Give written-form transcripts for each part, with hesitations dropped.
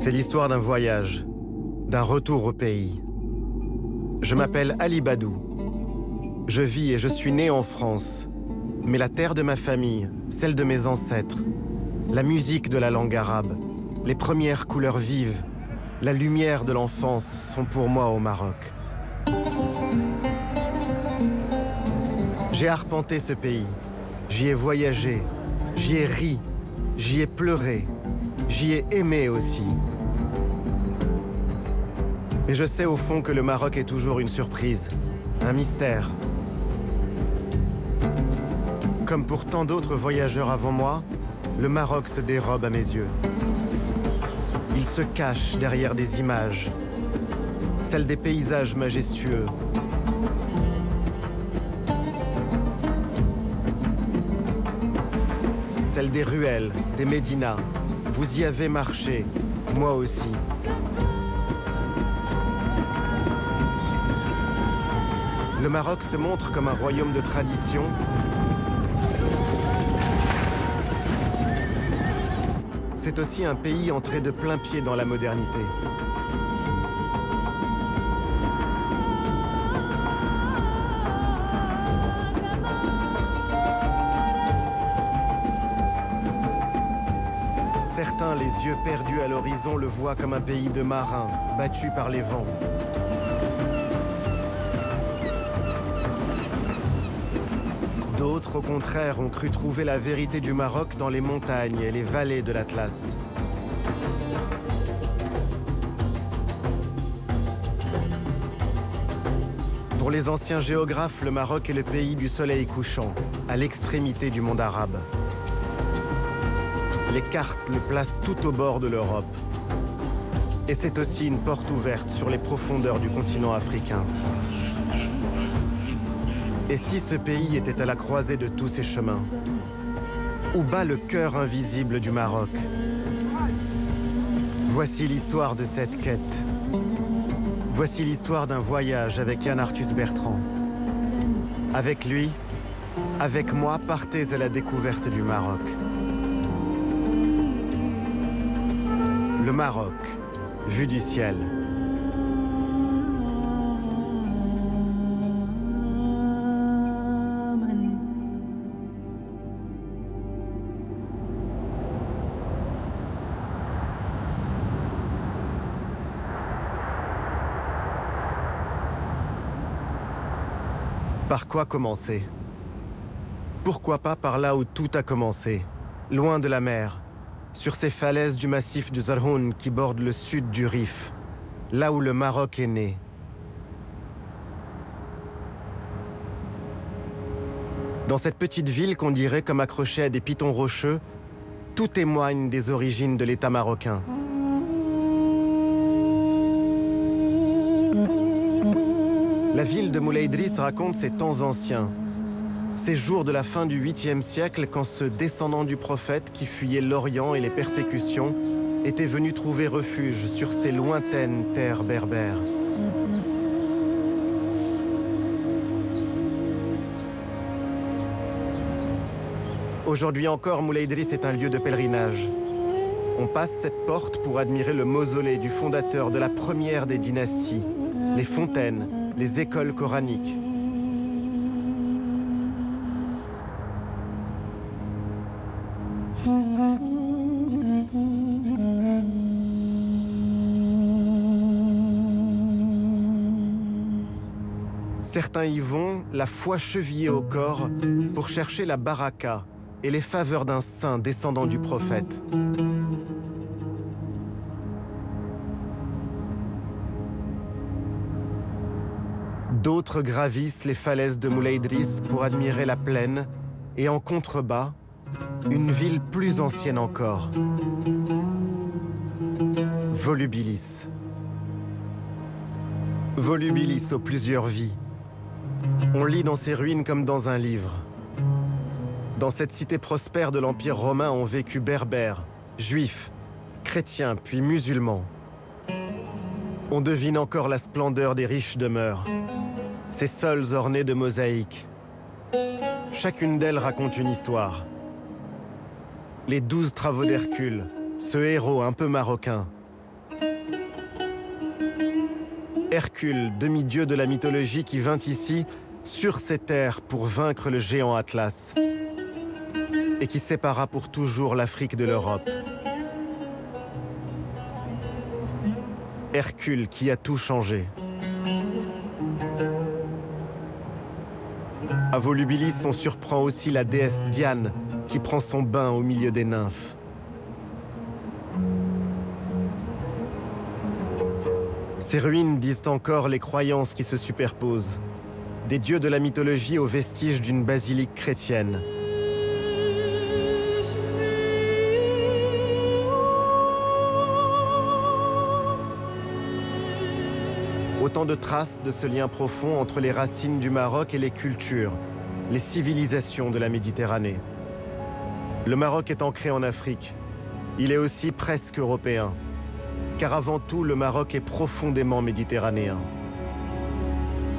C'est l'histoire d'un voyage, d'un retour au pays. Je m'appelle Ali Badou. Je vis et je suis né en France. Mais la terre de ma famille, celle de mes ancêtres, la musique de la langue arabe, les premières couleurs vives, la lumière de l'enfance sont pour moi au Maroc. J'ai arpenté ce pays, j'y ai voyagé, j'y ai ri, j'y ai pleuré, j'y ai aimé aussi. Et je sais au fond que le Maroc est toujours une surprise, un mystère. Comme pour tant d'autres voyageurs avant moi, le Maroc se dérobe à mes yeux. Il se cache derrière des images, celles des paysages majestueux. Celles des ruelles, des médinas. Vous y avez marché, moi aussi. Le Maroc se montre comme un royaume de tradition. C'est aussi un pays entré de plein pied dans la modernité. Certains, les yeux perdus à l'horizon, le voient comme un pays de marins, battus par les vents. D'autres, au contraire, ont cru trouver la vérité du Maroc dans les montagnes et les vallées de l'Atlas. Pour les anciens géographes, le Maroc est le pays du soleil couchant, à l'extrémité du monde arabe. Les cartes le placent tout au bord de l'Europe. Et c'est aussi une porte ouverte sur les profondeurs du continent africain. Et si ce pays était à la croisée de tous ces chemins? Où bat le cœur invisible du Maroc? Voici l'histoire de cette quête. Voici l'histoire d'un voyage avec Yann Arthus Bertrand. Avec lui, avec moi, partez à la découverte du Maroc. Le Maroc, vu du ciel. Par quoi commencer? Pourquoi pas par là où tout a commencé, loin de la mer, sur ces falaises du massif du Zarhoun qui bordent le sud du Rif, là où le Maroc est né. Dans cette petite ville qu'on dirait comme accrochée à des pitons rocheux, tout témoigne des origines de l'État marocain. La ville de Moulay Idriss raconte ses temps anciens, ces jours de la fin du 8e siècle quand ce descendant du prophète qui fuyait l'Orient et les persécutions était venu trouver refuge sur ces lointaines terres berbères. Aujourd'hui encore, Moulay Idriss est un lieu de pèlerinage. On passe cette porte pour admirer le mausolée du fondateur de la première des dynasties, les fontaines, les écoles coraniques. Certains y vont, la foi chevillée au corps, pour chercher la baraka et les faveurs d'un saint descendant du prophète. D'autres gravissent les falaises de Moulay Idriss pour admirer la plaine et en contrebas, une ville plus ancienne encore, Volubilis. Volubilis aux plusieurs vies. On lit dans ces ruines comme dans un livre. Dans cette cité prospère de l'Empire romain ont vécu berbères, juifs, chrétiens puis musulmans. On devine encore la splendeur des riches demeures, ces sols ornés de mosaïques. Chacune d'elles raconte une histoire. Les 12 travaux d'Hercule, ce héros un peu marocain, Hercule, demi-dieu de la mythologie qui vint ici, sur ces terres, pour vaincre le géant Atlas et qui sépara pour toujours l'Afrique de l'Europe. Hercule qui a tout changé. À Volubilis, on surprend aussi la déesse Diane qui prend son bain au milieu des nymphes. Ces ruines disent encore les croyances qui se superposent. Des dieux de la mythologie aux vestiges d'une basilique chrétienne. Autant de traces de ce lien profond entre les racines du Maroc et les cultures, les civilisations de la Méditerranée. Le Maroc est ancré en Afrique. Il est aussi presque européen. Car avant tout, le Maroc est profondément méditerranéen.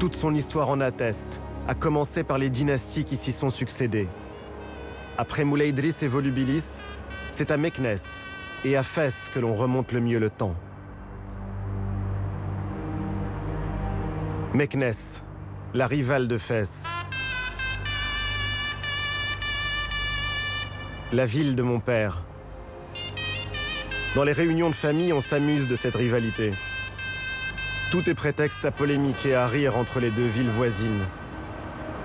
Toute son histoire en atteste, à commencer par les dynasties qui s'y sont succédées. Après Moulay Idriss et Volubilis, c'est à Meknès et à Fès que l'on remonte le mieux le temps. Meknès, la rivale de Fès. La ville de mon père. Dans les réunions de famille, on s'amuse de cette rivalité. Tout est prétexte à polémiquer et à rire entre les deux villes voisines.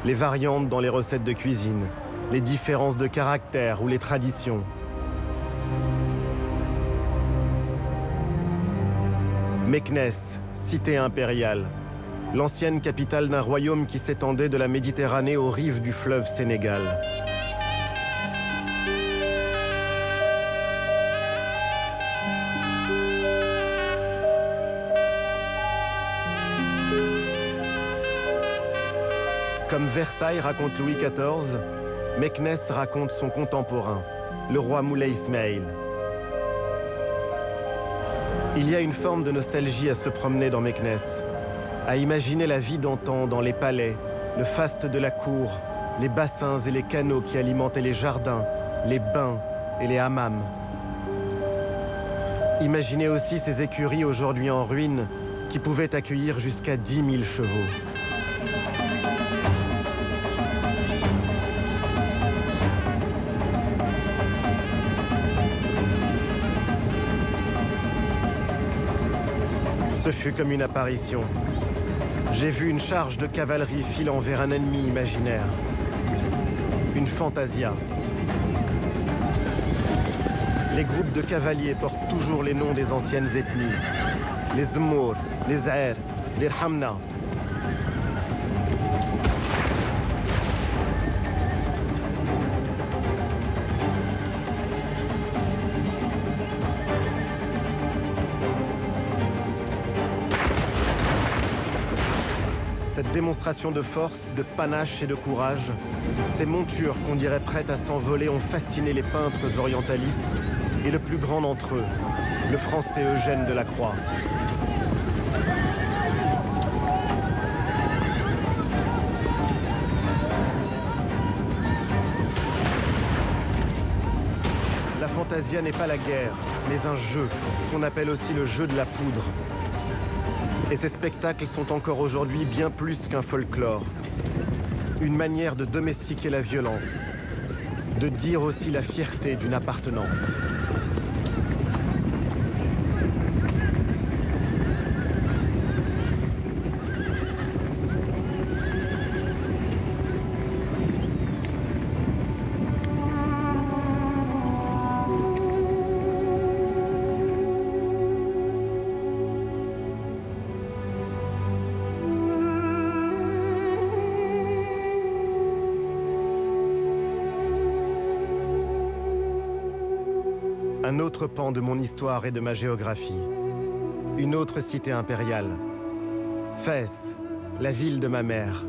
Les variantes dans les recettes de cuisine, les différences de caractère ou les traditions. Meknès, cité impériale. L'ancienne capitale d'un royaume qui s'étendait de la Méditerranée aux rives du fleuve Sénégal. Comme Versailles raconte Louis XIV, Meknès raconte son contemporain, le roi Moulay Ismail. Il y a une forme de nostalgie à se promener dans Meknès, à imaginer la vie d'antan dans les palais, le faste de la cour, les bassins et les canaux qui alimentaient les jardins, les bains et les hammams. Imaginez aussi ces écuries aujourd'hui en ruine qui pouvaient accueillir jusqu'à 10 000 chevaux. Ce fut comme une apparition. J'ai vu une charge de cavalerie filant vers un ennemi imaginaire. Une fantasia. Les groupes de cavaliers portent toujours les noms des anciennes ethnies. Les Zmour, les Aer, les Rhamna. Cette démonstration de force, de panache et de courage, ces montures qu'on dirait prêtes à s'envoler ont fasciné les peintres orientalistes et le plus grand d'entre eux, le français Eugène Delacroix. La fantasia n'est pas la guerre, mais un jeu, qu'on appelle aussi le jeu de la poudre. Et ces spectacles sont encore aujourd'hui bien plus qu'un folklore. Une manière de domestiquer la violence, de dire aussi la fierté d'une appartenance. Un autre pan de mon histoire et de ma géographie. Une autre cité impériale. Fès, la ville de ma mère.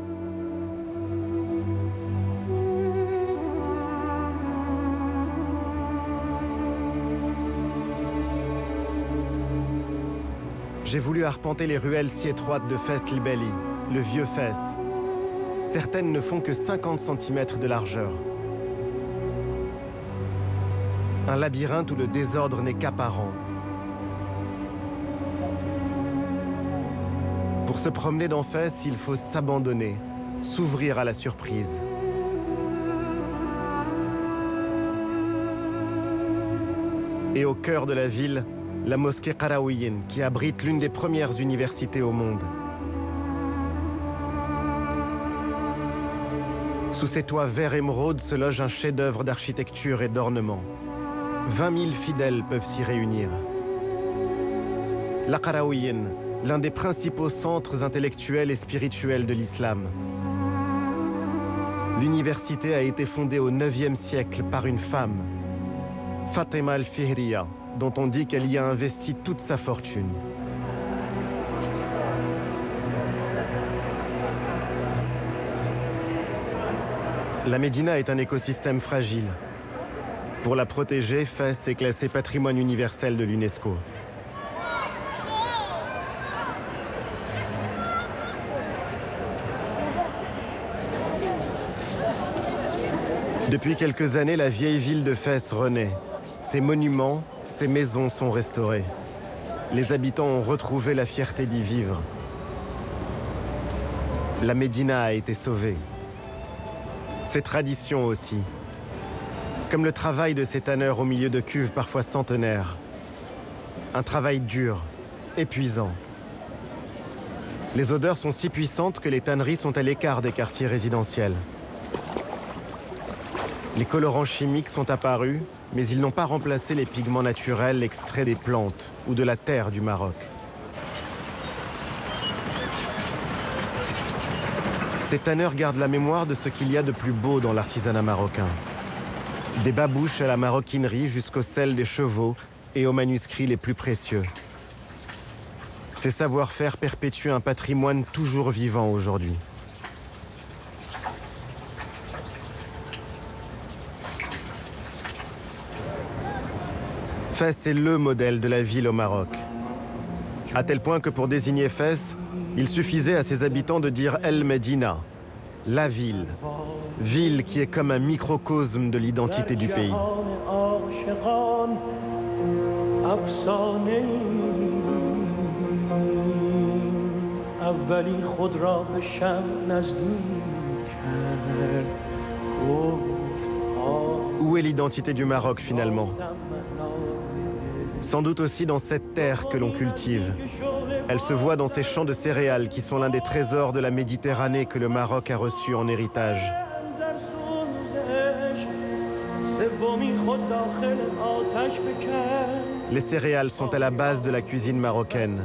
J'ai voulu arpenter les ruelles si étroites de Fès Libelli, le vieux Fès. Certaines ne font que 50 cm de largeur. Un labyrinthe où le désordre n'est qu'apparent. Pour se promener dans Fès, il faut s'abandonner, s'ouvrir à la surprise. Et au cœur de la ville, la mosquée Qarawiyyin, qui abrite l'une des premières universités au monde. Sous ses toits verts émeraude se loge un chef-d'œuvre d'architecture et d'ornement. 20 000 fidèles peuvent s'y réunir. La Qarawiyyin, l'un des principaux centres intellectuels et spirituels de l'islam. L'université a été fondée au IXe siècle par une femme, Fatima al-Fihriya, dont on dit qu'elle y a investi toute sa fortune. La Médina est un écosystème fragile. Pour la protéger, Fès est classé patrimoine universel de l'UNESCO. Depuis quelques années, la vieille ville de Fès renaît. Ses monuments, ses maisons sont restaurées. Les habitants ont retrouvé la fierté d'y vivre. La Médina a été sauvée. Ses traditions aussi. Comme le travail de ces tanneurs au milieu de cuves parfois centenaires. Un travail dur, épuisant. Les odeurs sont si puissantes que les tanneries sont à l'écart des quartiers résidentiels. Les colorants chimiques sont apparus, mais ils n'ont pas remplacé les pigments naturels extraits des plantes ou de la terre du Maroc. Ces tanneurs gardent la mémoire de ce qu'il y a de plus beau dans l'artisanat marocain. Des babouches à la maroquinerie jusqu'aux selles des chevaux et aux manuscrits les plus précieux. Ces savoir-faire perpétuent un patrimoine toujours vivant aujourd'hui. Fès est le modèle de la ville au Maroc. À tel point que pour désigner Fès, il suffisait à ses habitants de dire El Medina, la ville. Ville qui est comme un microcosme de l'identité du pays. Où est l'identité du Maroc finalement ? Sans doute aussi dans cette terre que l'on cultive. Elle se voit dans ces champs de céréales qui sont l'un des trésors de la Méditerranée que le Maroc a reçu en héritage. Les céréales sont à la base de la cuisine marocaine.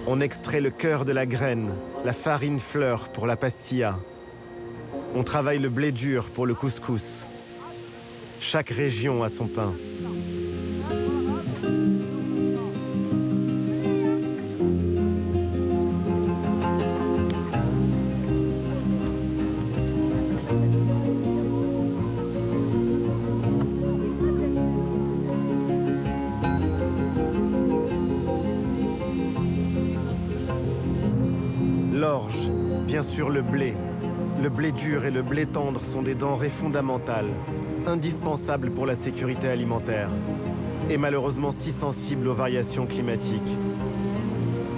On extrait le cœur de la graine, la farine fleur pour la pastilla. On travaille le blé dur pour le couscous. Chaque région a son pain. L'orge, bien sûr le blé. Le blé dur et le blé tendre sont des denrées fondamentales, indispensables pour la sécurité alimentaire, et malheureusement si sensibles aux variations climatiques.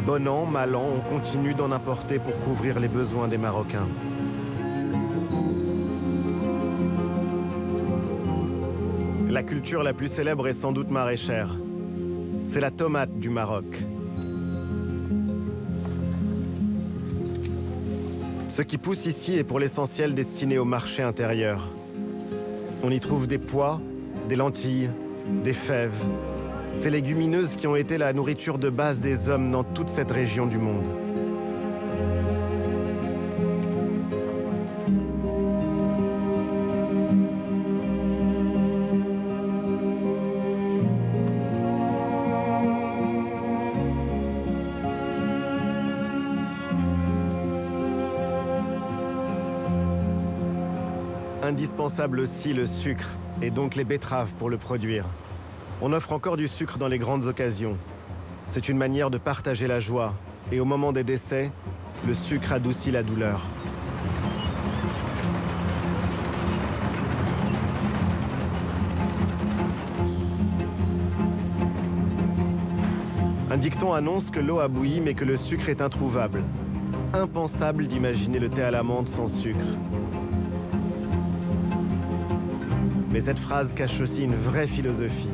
Bon an, mal an, on continue d'en importer pour couvrir les besoins des Marocains. La culture la plus célèbre est sans doute maraîchère. C'est la tomate du Maroc. Ce qui pousse ici est pour l'essentiel destiné au marché intérieur. On y trouve des pois, des lentilles, des fèves. Ces légumineuses qui ont été la nourriture de base des hommes dans toute cette région du monde. Indispensable aussi le sucre, et donc les betteraves pour le produire. On offre encore du sucre dans les grandes occasions. C'est une manière de partager la joie, et au moment des décès, le sucre adoucit la douleur. Un dicton annonce que l'eau a bouilli mais que le sucre est introuvable. Impensable d'imaginer le thé à la menthe sans sucre. Mais cette phrase cache aussi une vraie philosophie.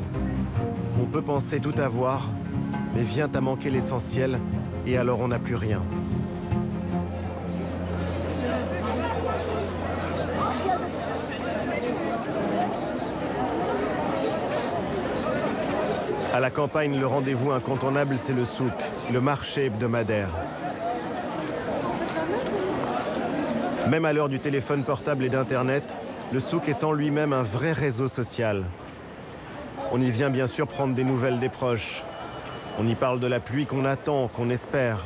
On peut penser tout avoir, mais vient à manquer l'essentiel, et alors on n'a plus rien. À la campagne, le rendez-vous incontournable, c'est le souk, le marché hebdomadaire. Même à l'heure du téléphone portable et d'Internet, le souk est en lui-même un vrai réseau social. On y vient bien sûr prendre des nouvelles des proches. On y parle de la pluie qu'on attend, qu'on espère.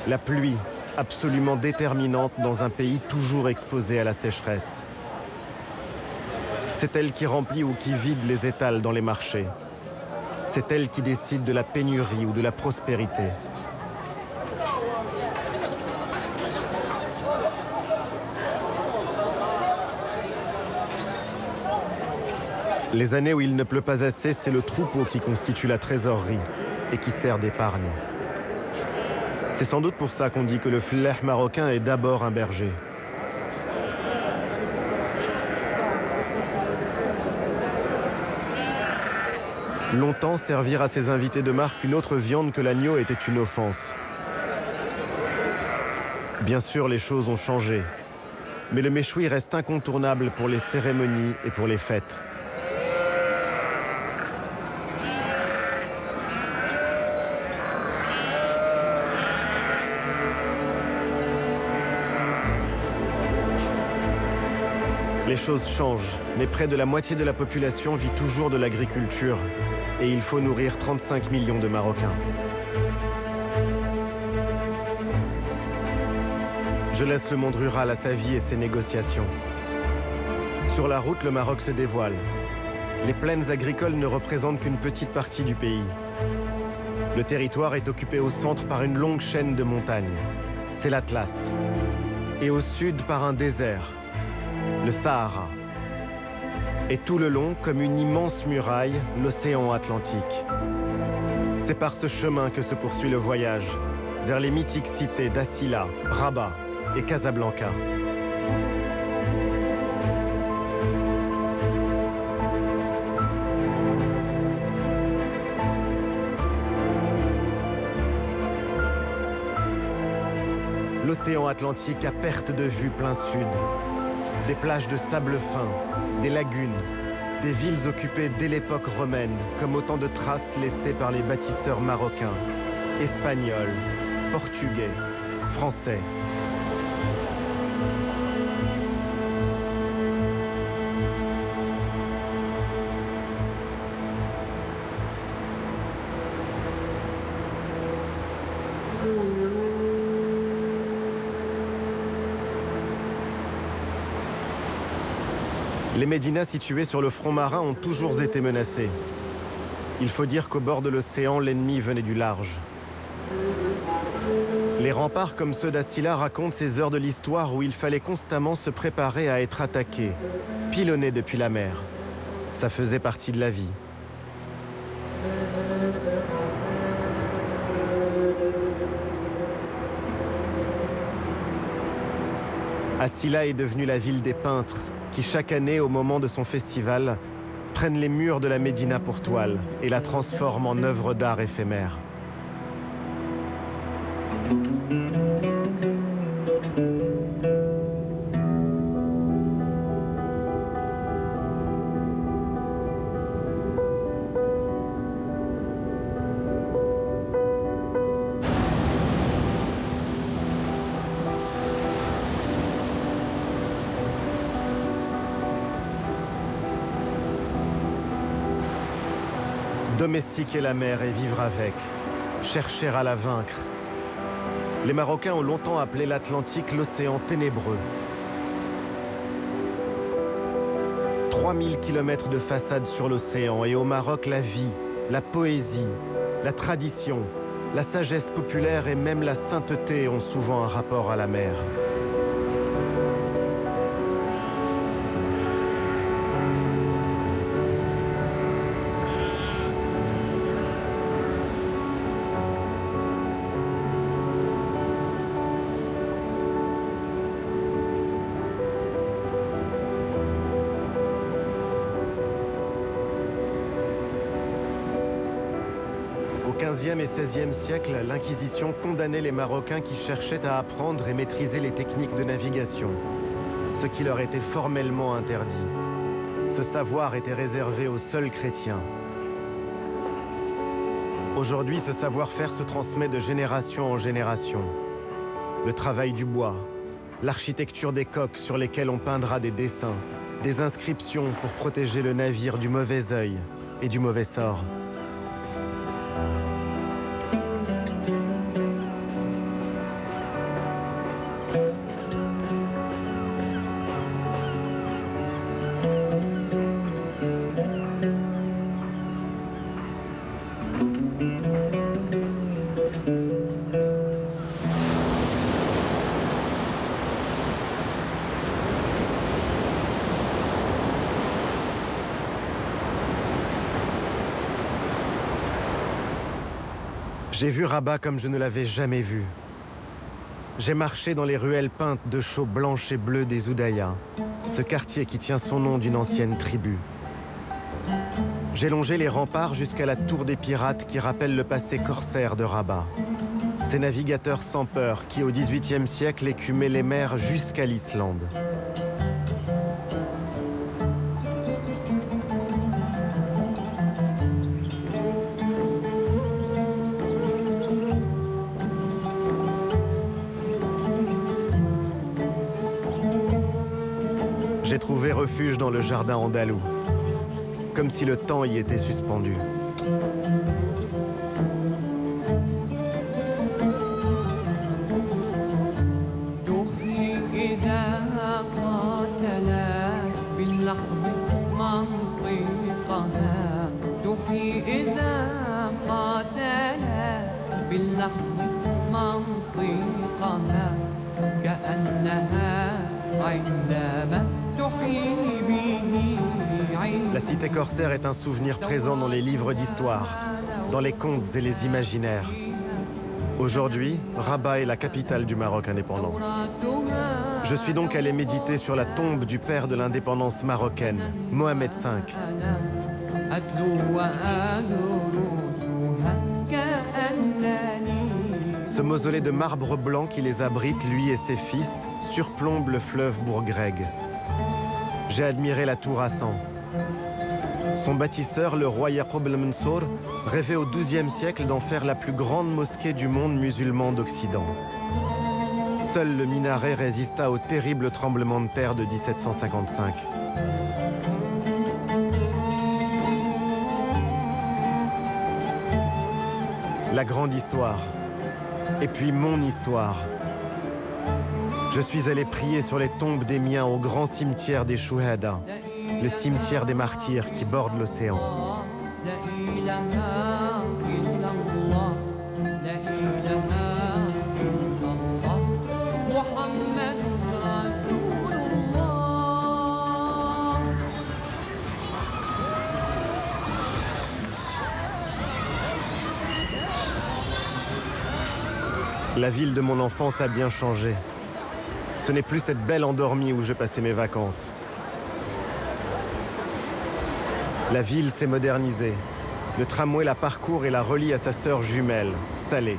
La pluie, absolument déterminante dans un pays toujours exposé à la sécheresse. C'est elle qui remplit ou qui vide les étals dans les marchés. C'est elle qui décide de la pénurie ou de la prospérité. Les années où il ne pleut pas assez, c'est le troupeau qui constitue la trésorerie et qui sert d'épargne. C'est sans doute pour ça qu'on dit que le fleh marocain est d'abord un berger. Longtemps, servir à ses invités de marque une autre viande que l'agneau était une offense. Bien sûr, les choses ont changé, mais le méchoui reste incontournable pour les cérémonies et pour les fêtes. Les choses changent, mais près de la moitié de la population vit toujours de l'agriculture. Et il faut nourrir 35 millions de Marocains. Je laisse le monde rural à sa vie et ses négociations. Sur la route, le Maroc se dévoile. Les plaines agricoles ne représentent qu'une petite partie du pays. Le territoire est occupé au centre par une longue chaîne de montagnes. C'est l'Atlas. Et au sud par un désert, le Sahara. Et tout le long, comme une immense muraille, l'océan Atlantique. C'est par ce chemin que se poursuit le voyage, vers les mythiques cités d'Assila, Rabat et Casablanca. L'océan Atlantique à perte de vue plein sud. Des plages de sable fin, des lagunes, des villes occupées dès l'époque romaine, comme autant de traces laissées par les bâtisseurs marocains, espagnols, portugais, français. Les médinas situés sur le front marin ont toujours été menacés. Il faut dire qu'au bord de l'océan, l'ennemi venait du large. Les remparts comme ceux d'Assila racontent ces heures de l'histoire où il fallait constamment se préparer à être attaqué, pilonné depuis la mer. Ça faisait partie de la vie. Assila est devenue la ville des peintres, qui chaque année, au moment de son festival, prennent les murs de la Médina pour toile et la transforment en œuvre d'art éphémère. Domestiquer la mer et vivre avec, chercher à la vaincre. Les Marocains ont longtemps appelé l'Atlantique l'océan ténébreux. 3000 kilomètres de façade sur l'océan et au Maroc la vie, la poésie, la tradition, la sagesse populaire et même la sainteté ont souvent un rapport à la mer. XVe et XVIe siècle, l'Inquisition condamnait les Marocains qui cherchaient à apprendre et maîtriser les techniques de navigation, ce qui leur était formellement interdit. Ce savoir était réservé aux seuls chrétiens. Aujourd'hui, ce savoir-faire se transmet de génération en génération. Le travail du bois, l'architecture des coques sur lesquelles on peindra des dessins, des inscriptions pour protéger le navire du mauvais œil et du mauvais sort. J'ai vu Rabat comme je ne l'avais jamais vu. J'ai marché dans les ruelles peintes de chaux blanches et bleues des Oudayas, ce quartier qui tient son nom d'une ancienne tribu. J'ai longé les remparts jusqu'à la tour des pirates qui rappelle le passé corsaire de Rabat. Ces navigateurs sans peur qui, au XVIIIe siècle, écumaient les mers jusqu'à l'Islande. J'ai trouvé refuge dans le jardin andalou, comme si le temps y était suspendu. La cité corsaire est un souvenir présent dans les livres d'histoire, dans les contes et les imaginaires. Aujourd'hui, Rabat est la capitale du Maroc indépendant. Je suis donc allé méditer sur la tombe du père de l'indépendance marocaine, Mohamed V. Ce mausolée de marbre blanc qui les abrite, lui et ses fils, surplombe le fleuve Bourgreg. J'ai admiré la tour Hassan. Son bâtisseur, le roi Yaqub el-Mansour, rêvait au XIIe siècle d'en faire la plus grande mosquée du monde musulman d'Occident. Seul le minaret résista au terrible tremblement de terre de 1755. La grande histoire. Et puis mon histoire. Je suis allé prier sur les tombes des miens au grand cimetière des Chouhada, le cimetière des martyrs qui borde l'océan. La ville de mon enfance a bien changé. Ce n'est plus cette belle endormie où je passais mes vacances. La ville s'est modernisée. Le tramway la parcourt et la relie à sa sœur jumelle, Salé.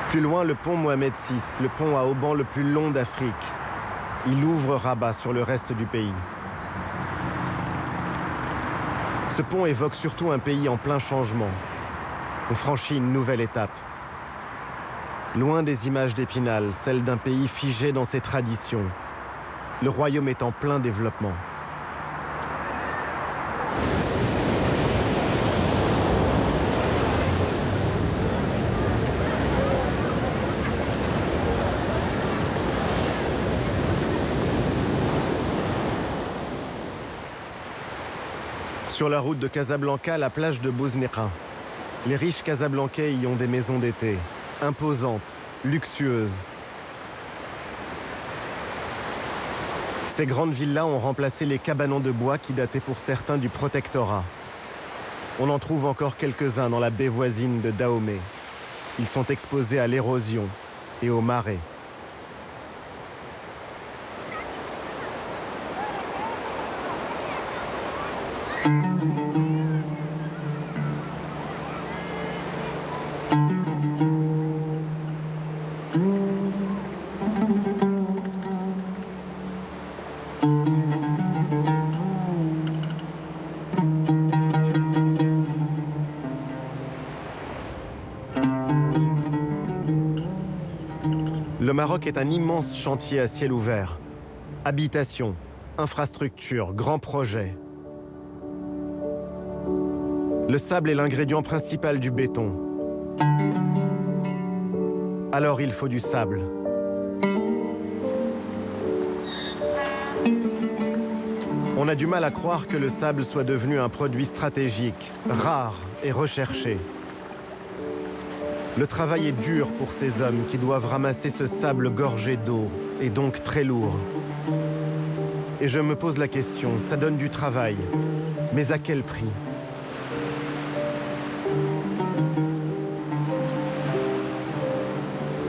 Plus loin, le pont Mohamed VI, le pont à haubans le plus long d'Afrique. Il ouvre Rabat sur le reste du pays. Ce pont évoque surtout un pays en plein changement. On franchit une nouvelle étape. Loin des images d'Épinal, celle d'un pays figé dans ses traditions. Le royaume est en plein développement. Sur la route de Casablanca, la plage de Bouzneqa. Les riches Casablancais y ont des maisons d'été, imposantes, luxueuses. Ces grandes villas ont remplacé les cabanons de bois qui dataient pour certains du protectorat. On en trouve encore quelques-uns dans la baie voisine de Dahomey. Ils sont exposés à l'érosion et aux marées. Le Maroc est un immense chantier à ciel ouvert. Habitation, infrastructures, grands projets. Le sable est l'ingrédient principal du béton. Alors il faut du sable. On a du mal à croire que le sable soit devenu un produit stratégique, rare et recherché. Le travail est dur pour ces hommes qui doivent ramasser ce sable gorgé d'eau, et donc très lourd. Et je me pose la question, ça donne du travail, mais à quel prix ?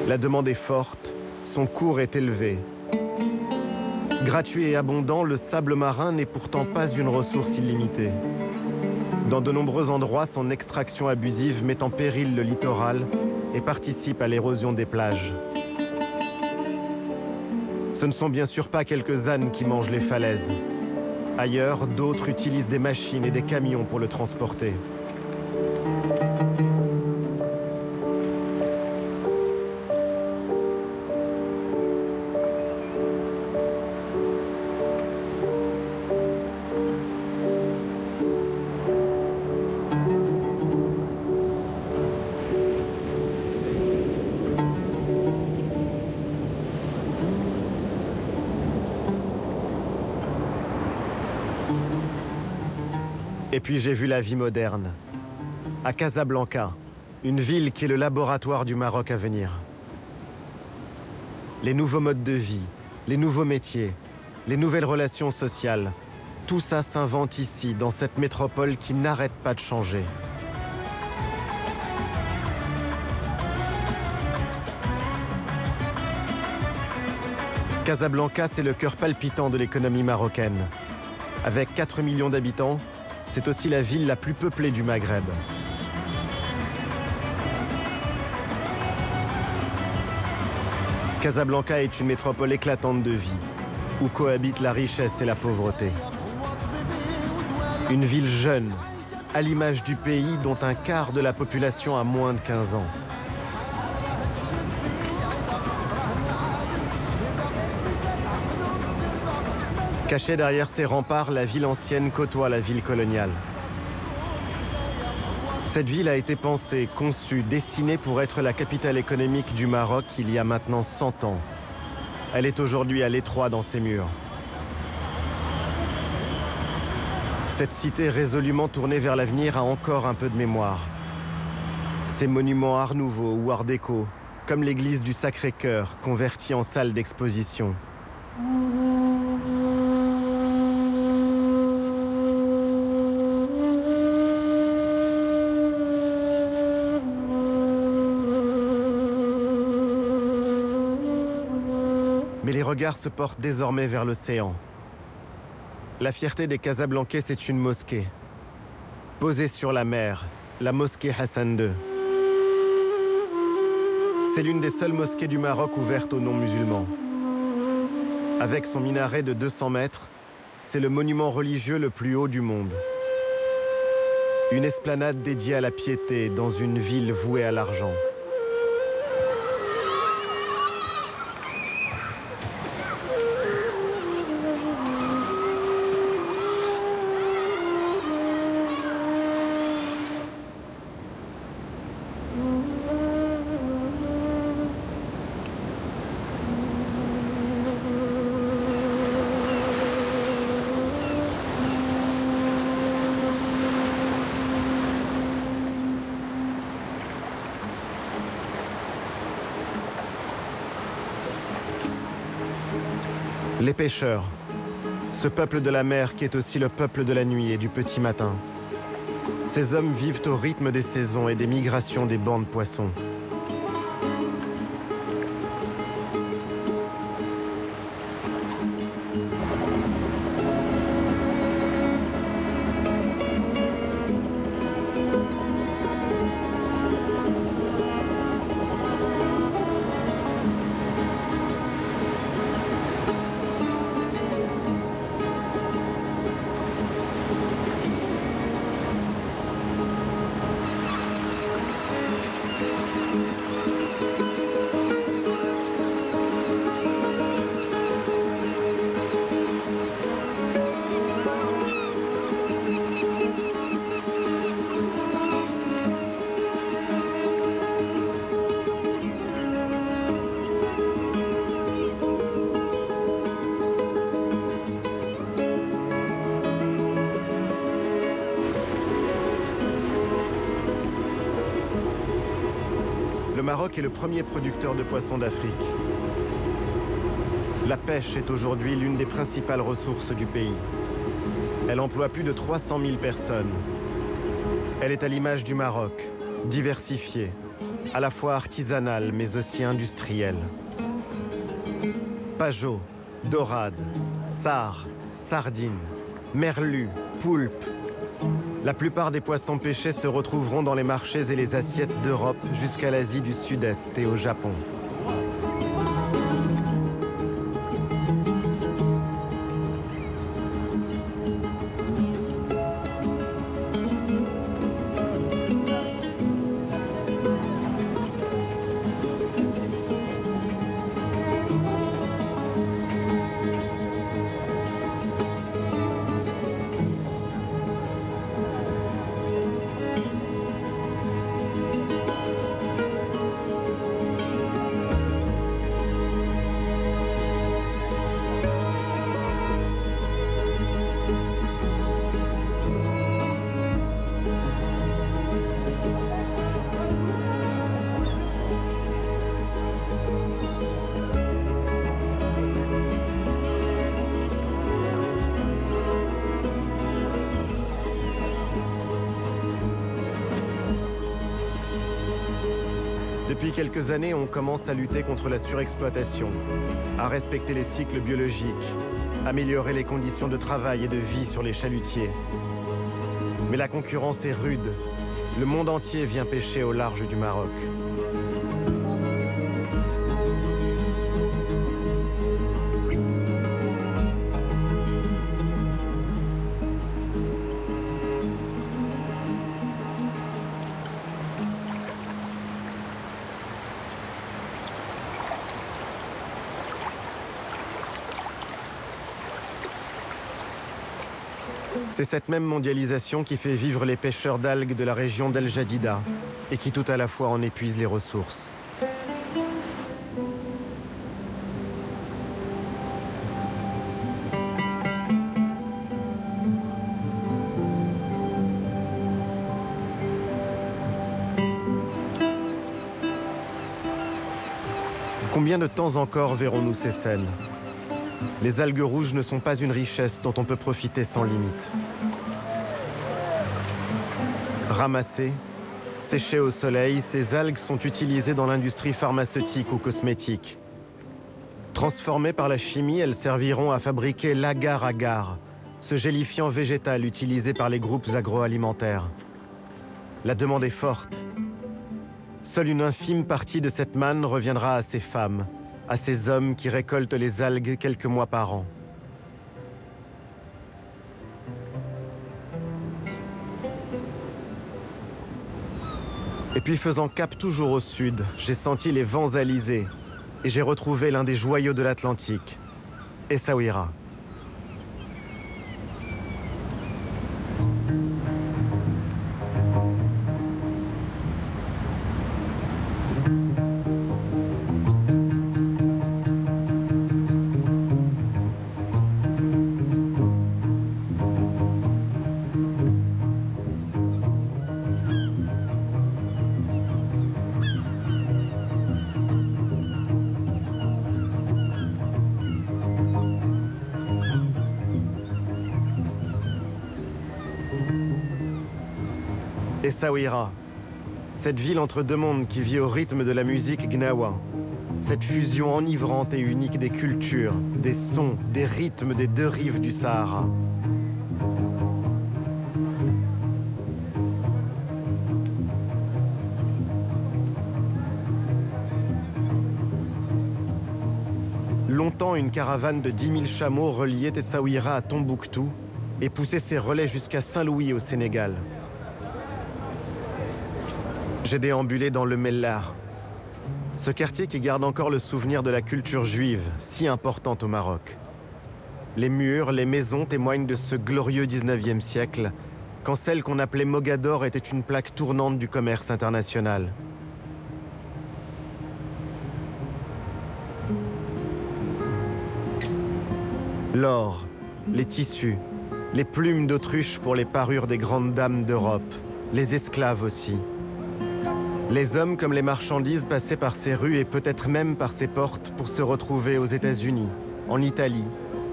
La demande est forte, son cours est élevé. Gratuit et abondant, le sable marin n'est pourtant pas une ressource illimitée. Dans de nombreux endroits, son extraction abusive met en péril le littoral et participe à l'érosion des plages. Ce ne sont bien sûr pas quelques ânes qui mangent les falaises. Ailleurs, d'autres utilisent des machines et des camions pour le transporter. Et puis j'ai vu la vie moderne, à Casablanca, une ville qui est le laboratoire du Maroc à venir. Les nouveaux modes de vie, les nouveaux métiers, les nouvelles relations sociales, tout ça s'invente ici, dans cette métropole qui n'arrête pas de changer. Casablanca, c'est le cœur palpitant de l'économie marocaine. Avec 4 millions d'habitants, c'est aussi la ville la plus peuplée du Maghreb. Casablanca est une métropole éclatante de vie, où cohabitent la richesse et la pauvreté. Une ville jeune, à l'image du pays dont un quart de la population a moins de 15 ans. Cachée derrière ses remparts, la ville ancienne côtoie la ville coloniale. Cette ville a été pensée, conçue, dessinée pour être la capitale économique du Maroc il y a maintenant 100 ans. Elle est aujourd'hui à l'étroit dans ses murs. Cette cité résolument tournée vers l'avenir a encore un peu de mémoire. Ses monuments art nouveau ou art déco, comme l'église du Sacré-Cœur, convertie en salle d'exposition. Mais les regards se portent désormais vers l'océan. La fierté des Casablancais, c'est une mosquée. Posée sur la mer, la mosquée Hassan II. C'est l'une des seules mosquées du Maroc ouvertes aux non-musulmans. Avec son minaret de 200 mètres, c'est le monument religieux le plus haut du monde. Une esplanade dédiée à la piété dans une ville vouée à l'argent. Les pêcheurs, ce peuple de la mer qui est aussi le peuple de la nuit et du petit matin. Ces hommes vivent au rythme des saisons et des migrations des bancs de poissons. Le Maroc est le premier producteur de poissons d'Afrique. La pêche est aujourd'hui l'une des principales ressources du pays. Elle emploie plus de 300 000 personnes. Elle est à l'image du Maroc, diversifiée, à la fois artisanale mais aussi industrielle. Pajot, dorade, sard, sardines, merlus, poulpes. La plupart des poissons pêchés se retrouveront dans les marchés et les assiettes d'Europe jusqu'à l'Asie du Sud-Est et au Japon. Depuis quelques années, on commence à lutter contre la surexploitation, à respecter les cycles biologiques, améliorer les conditions de travail et de vie sur les chalutiers. Mais la concurrence est rude. Le monde entier vient pêcher au large du Maroc. C'est cette même mondialisation qui fait vivre les pêcheurs d'algues de la région d'El Jadida et qui tout à la fois en épuise les ressources. Combien de temps encore verrons-nous ces scènes ? Les algues rouges ne sont pas une richesse dont on peut profiter sans limite. Ramassées, séchées au soleil, ces algues sont utilisées dans l'industrie pharmaceutique ou cosmétique. Transformées par la chimie, elles serviront à fabriquer l'agar-agar, ce gélifiant végétal utilisé par les groupes agroalimentaires. La demande est forte. Seule une infime partie de cette manne reviendra à ces femmes, à ces hommes qui récoltent les algues quelques mois par an. Et puis faisant cap toujours au sud, j'ai senti les vents alizés et j'ai retrouvé l'un des joyaux de l'Atlantique, Essaouira. Essaouira, cette ville entre deux mondes qui vit au rythme de la musique gnawa. Cette fusion enivrante et unique des cultures, des sons, des rythmes des deux rives du Sahara. Longtemps, une caravane de 10 000 chameaux reliait Essaouira à Tombouctou et poussait ses relais jusqu'à Saint-Louis au Sénégal. J'ai déambulé dans le Mellah, ce quartier qui garde encore le souvenir de la culture juive, si importante au Maroc. Les murs, les maisons témoignent de ce glorieux 19e siècle, quand celle qu'on appelait Mogador était une plaque tournante du commerce international. L'or, les tissus, les plumes d'autruche pour les parures des grandes dames d'Europe, les esclaves aussi. Les hommes comme les marchandises passaient par ces rues et peut-être même par ces portes pour se retrouver aux États-Unis, en Italie,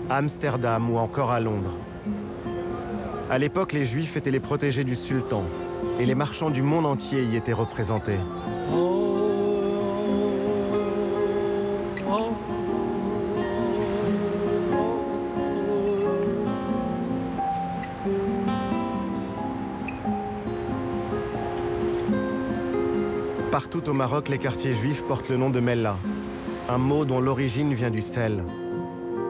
à Amsterdam ou encore à Londres. À l'époque, les Juifs étaient les protégés du sultan et les marchands du monde entier y étaient représentés. Partout au Maroc, les quartiers juifs portent le nom de Mellah, un mot dont l'origine vient du sel.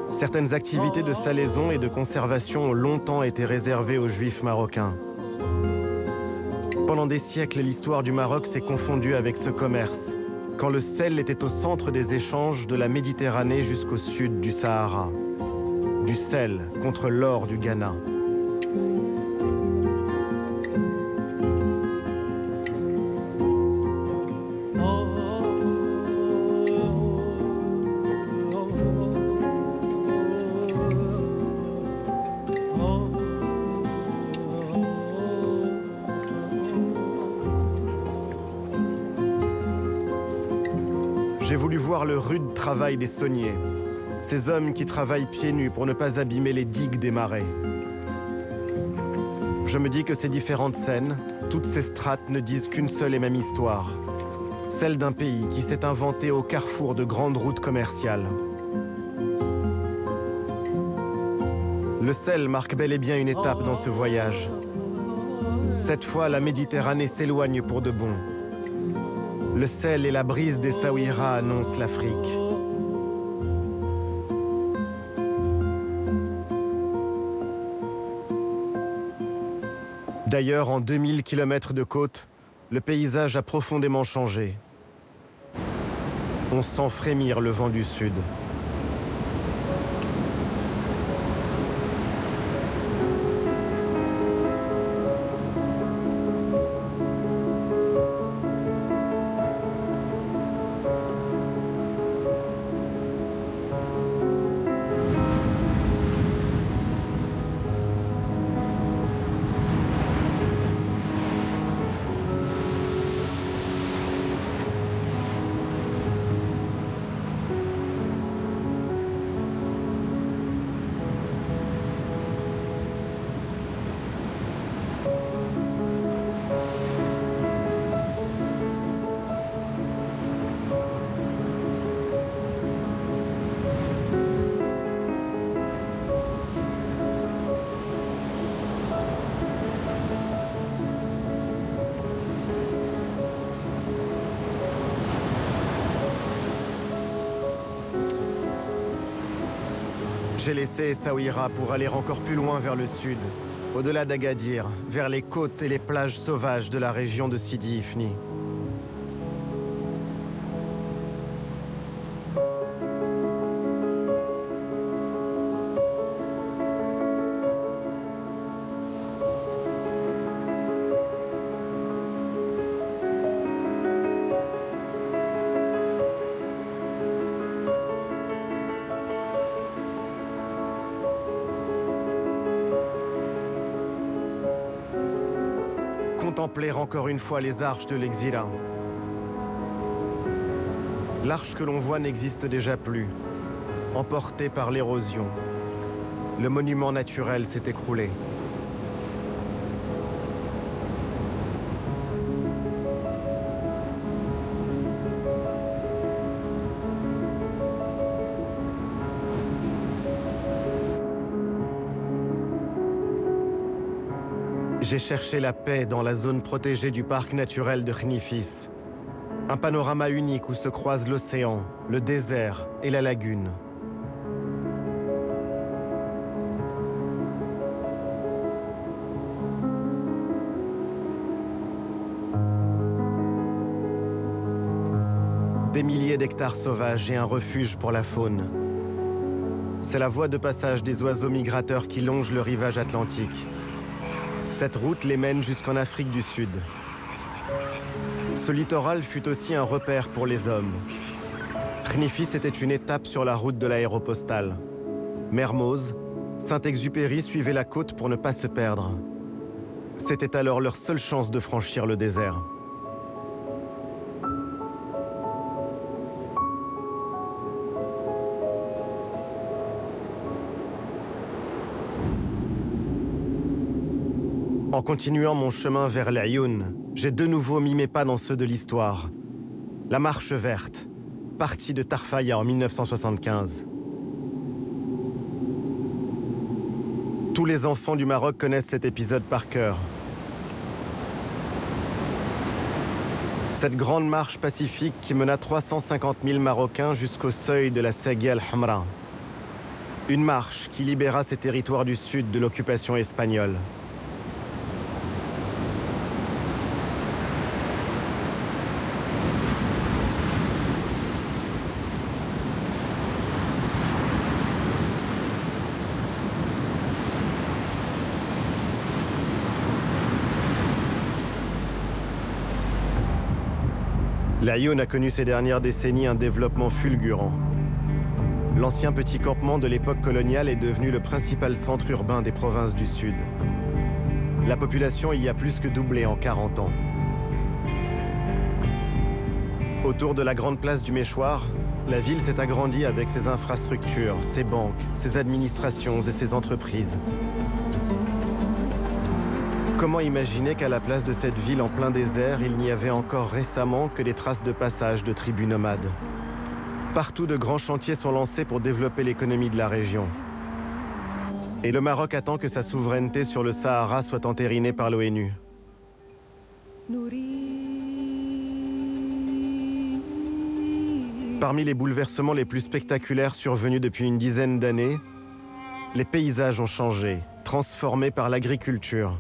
Certaines activités de salaison et de conservation ont longtemps été réservées aux Juifs marocains. Pendant des siècles, l'histoire du Maroc s'est confondue avec ce commerce, quand le sel était au centre des échanges de la Méditerranée jusqu'au sud du Sahara. Du sel contre l'or du Ghana. J'ai voulu voir le rude travail des sauniers, ces hommes qui travaillent pieds nus pour ne pas abîmer les digues des marais. Je me dis que ces différentes scènes, toutes ces strates ne disent qu'une seule et même histoire, celle d'un pays qui s'est inventé au carrefour de grandes routes commerciales. Le sel marque bel et bien une étape dans ce voyage. Cette fois, la Méditerranée s'éloigne pour de bon. Le sel et la brise des Saouira annoncent l'Afrique. D'ailleurs, en 2000 km de côte, le paysage a profondément changé. On sent frémir le vent du sud. J'ai laissé Essaouira pour aller encore plus loin vers le sud, au-delà d'Agadir, vers les côtes et les plages sauvages de la région de Sidi Ifni. Contempler encore une fois les arches de l'Exila. L'arche que l'on voit n'existe déjà plus, emportée par l'érosion. Le monument naturel s'est écroulé. J'ai cherché la paix dans la zone protégée du parc naturel de Khnifis. Un panorama unique où se croisent l'océan, le désert et la lagune. Des milliers d'hectares sauvages et un refuge pour la faune. C'est la voie de passage des oiseaux migrateurs qui longent le rivage atlantique. Cette route les mène jusqu'en Afrique du Sud. Ce littoral fut aussi un repère pour les hommes. Khnifis était une étape sur la route de l'aéropostale. Mermoz, Saint-Exupéry suivaient la côte pour ne pas se perdre. C'était alors leur seule chance de franchir le désert. En continuant mon chemin vers l'Aïoun, j'ai de nouveau mis mes pas dans ceux de l'histoire. La Marche verte, partie de Tarfaya en 1975. Tous les enfants du Maroc connaissent cet épisode par cœur. Cette grande marche pacifique qui mena 350 000 Marocains jusqu'au seuil de la Sagia al-Hamra. Une marche qui libéra ces territoires du sud de l'occupation espagnole. L'Aïoun a connu ces dernières décennies un développement fulgurant. L'ancien petit campement de l'époque coloniale est devenu le principal centre urbain des provinces du Sud. La population y a plus que doublé en 40 ans. Autour de la grande place du Méchoir, la ville s'est agrandie avec ses infrastructures, ses banques, ses administrations et ses entreprises. Comment imaginer qu'à la place de cette ville en plein désert, il n'y avait encore récemment que des traces de passage de tribus nomades? Partout, de grands chantiers sont lancés pour développer l'économie de la région. Et le Maroc attend que sa souveraineté sur le Sahara soit entérinée par l'ONU. Parmi les bouleversements les plus spectaculaires survenus depuis une dizaine d'années, les paysages ont changé, transformés par l'agriculture.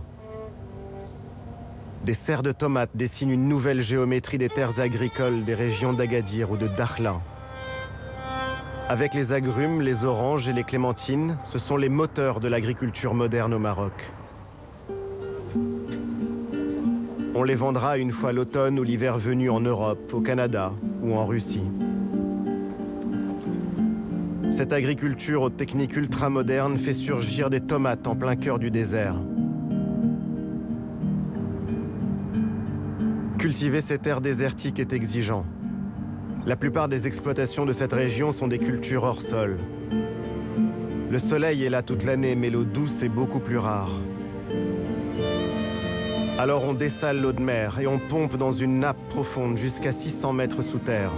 Des serres de tomates dessinent une nouvelle géométrie des terres agricoles des régions d'Agadir ou de Dakhla. Avec les agrumes, les oranges et les clémentines, ce sont les moteurs de l'agriculture moderne au Maroc. On les vendra une fois l'automne ou l'hiver venu en Europe, au Canada ou en Russie. Cette agriculture aux techniques ultramodernes fait surgir des tomates en plein cœur du désert. Cultiver ces terres désertiques est exigeant. La plupart des exploitations de cette région sont des cultures hors sol. Le soleil est là toute l'année, mais l'eau douce est beaucoup plus rare. Alors on dessale l'eau de mer et on pompe dans une nappe profonde jusqu'à 600 mètres sous terre.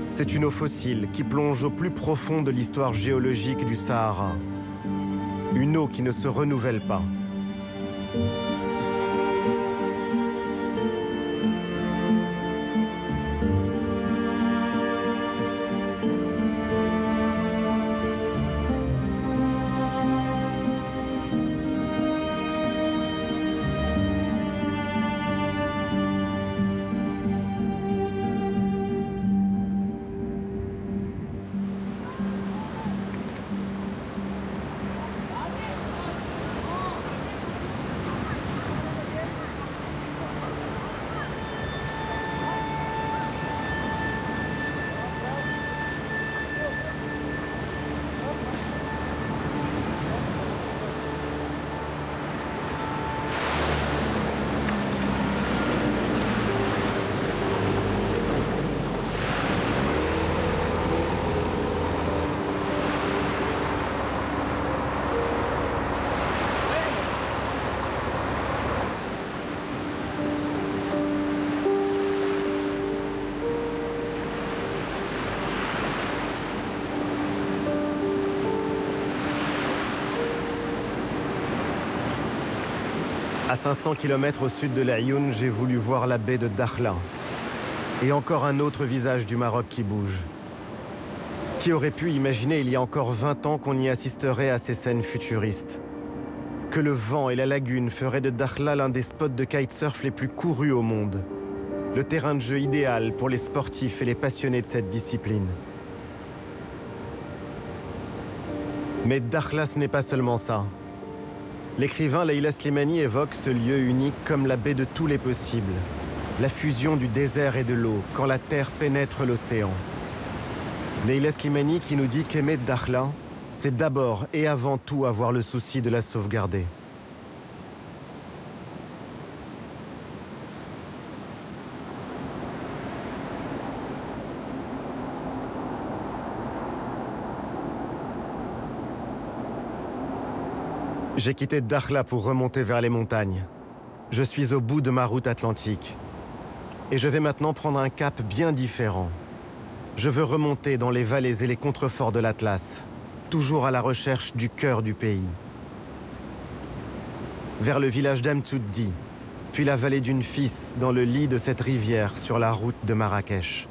C'est une eau fossile qui plonge au plus profond de l'histoire géologique du Sahara. Une eau qui ne se renouvelle pas. À 500 km au sud de l'Aïoun, j'ai voulu voir la baie de Dakhla. Et encore un autre visage du Maroc qui bouge. Qui aurait pu imaginer il y a encore 20 ans qu'on y assisterait à ces scènes futuristes? Que le vent et la lagune feraient de Dakhla l'un des spots de kitesurf les plus courus au monde. Le terrain de jeu idéal pour les sportifs et les passionnés de cette discipline. Mais Dakhla, ce n'est pas seulement ça. L'écrivain Leila Slimani évoque ce lieu unique comme la baie de tous les possibles. La fusion du désert et de l'eau, quand la terre pénètre l'océan. Leila Slimani qui nous dit qu'aimer Dakhla, c'est d'abord et avant tout avoir le souci de la sauvegarder. J'ai quitté Dakhla pour remonter vers les montagnes. Je suis au bout de ma route atlantique. Et je vais maintenant prendre un cap bien différent. Je veux remonter dans les vallées et les contreforts de l'Atlas, toujours à la recherche du cœur du pays. Vers le village d'Amtuddi, puis la vallée d'une Fis dans le lit de cette rivière sur la route de Marrakech.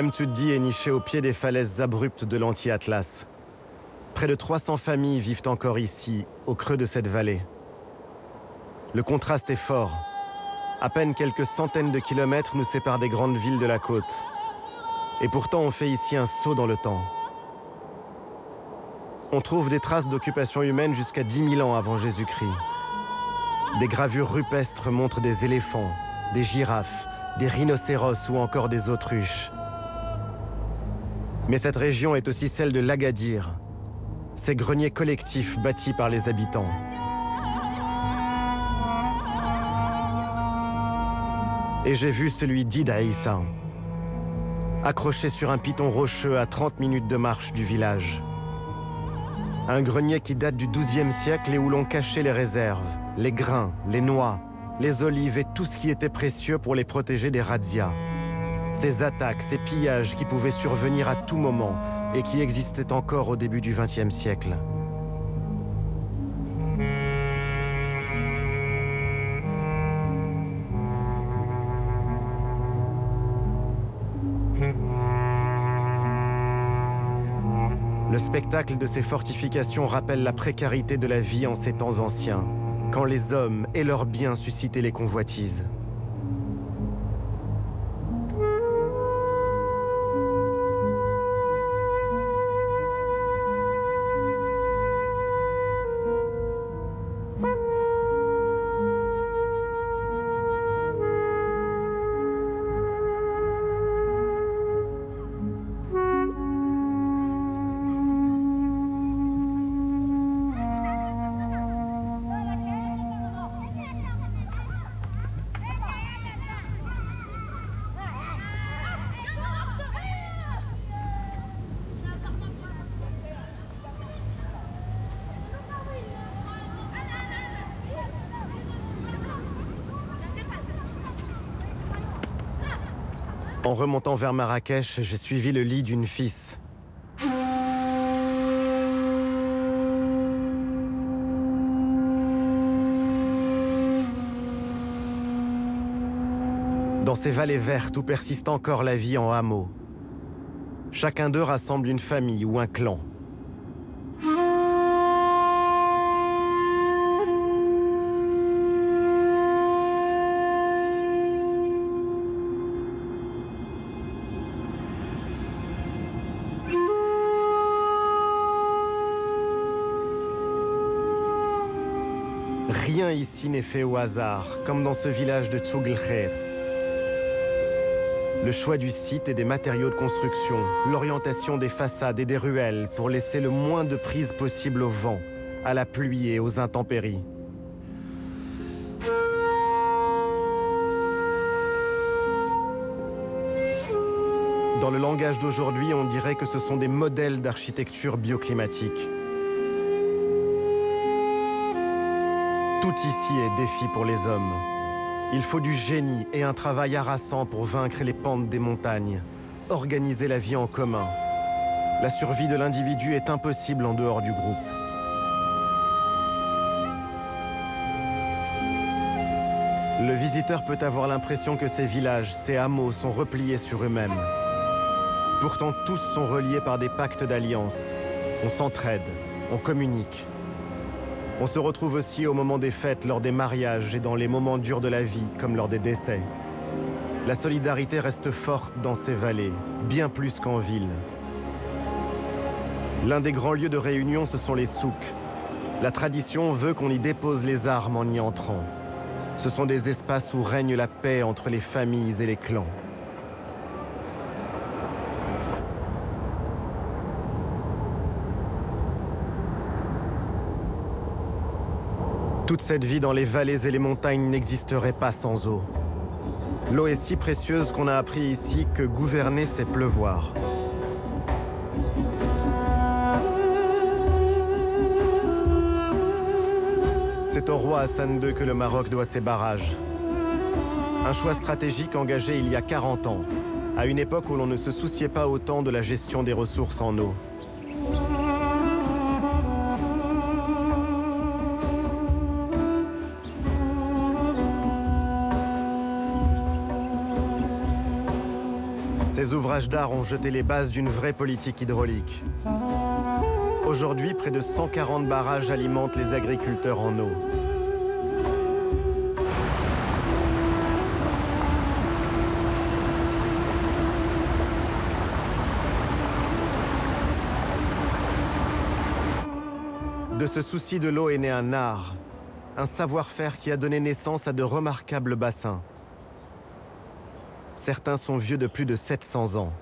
Amtuddi est niché au pied des falaises abruptes de l'anti-Atlas. Près de 300 familles vivent encore ici, au creux de cette vallée. Le contraste est fort. À peine quelques centaines de kilomètres nous séparent des grandes villes de la côte. Et pourtant on fait ici un saut dans le temps. On trouve des traces d'occupation humaine jusqu'à 10 000 ans avant Jésus-Christ. Des gravures rupestres montrent des éléphants, des girafes, des rhinocéros ou encore des autruches. Mais cette région est aussi celle de l'Agadir, ces greniers collectifs bâtis par les habitants. Et j'ai vu celui d'Id Aïssa, accroché sur un piton rocheux à 30 minutes de marche du village. Un grenier qui date du XIIe siècle et où l'on cachait les réserves, les grains, les noix, les olives et tout ce qui était précieux pour les protéger des razzias. Ces attaques, ces pillages qui pouvaient survenir à tout moment et qui existaient encore au début du XXe siècle. Le spectacle de ces fortifications rappelle la précarité de la vie en ces temps anciens, quand les hommes et leurs biens suscitaient les convoitises. En remontant vers Marrakech, j'ai suivi le lit d'une Fis. Dans ces vallées vertes où persiste encore la vie en hameau, chacun d'eux rassemble une famille ou un clan. Rien ici n'est fait au hasard, comme dans ce village de Tsougl-Khair. Le choix du site et des matériaux de construction, l'orientation des façades et des ruelles pour laisser le moins de prise possible au vent, à la pluie et aux intempéries. Dans le langage d'aujourd'hui, on dirait que ce sont des modèles d'architecture bioclimatique. Tout ici est défi pour les hommes. Il faut du génie et un travail harassant pour vaincre les pentes des montagnes, organiser la vie en commun. La survie de l'individu est impossible en dehors du groupe. Le visiteur peut avoir l'impression que ces villages, ces hameaux sont repliés sur eux-mêmes. Pourtant, tous sont reliés par des pactes d'alliance. On s'entraide, on communique. On se retrouve aussi au moment des fêtes, lors des mariages et dans les moments durs de la vie, comme lors des décès. La solidarité reste forte dans ces vallées, bien plus qu'en ville. L'un des grands lieux de réunion, ce sont les souks. La tradition veut qu'on y dépose les armes en y entrant. Ce sont des espaces où règne la paix entre les familles et les clans. Toute cette vie dans les vallées et les montagnes n'existerait pas sans eau. L'eau est si précieuse qu'on a appris ici que gouverner, c'est pleuvoir. C'est au roi Hassan II que le Maroc doit ses barrages. Un choix stratégique engagé il y a 40 ans, à une époque où l'on ne se souciait pas autant de la gestion des ressources en eau. Ces ouvrages d'art ont jeté les bases d'une vraie politique hydraulique. Aujourd'hui, près de 140 barrages alimentent les agriculteurs en eau. De ce souci de l'eau est né un art, un savoir-faire qui a donné naissance à de remarquables bassins. Certains sont vieux de plus de 700 ans.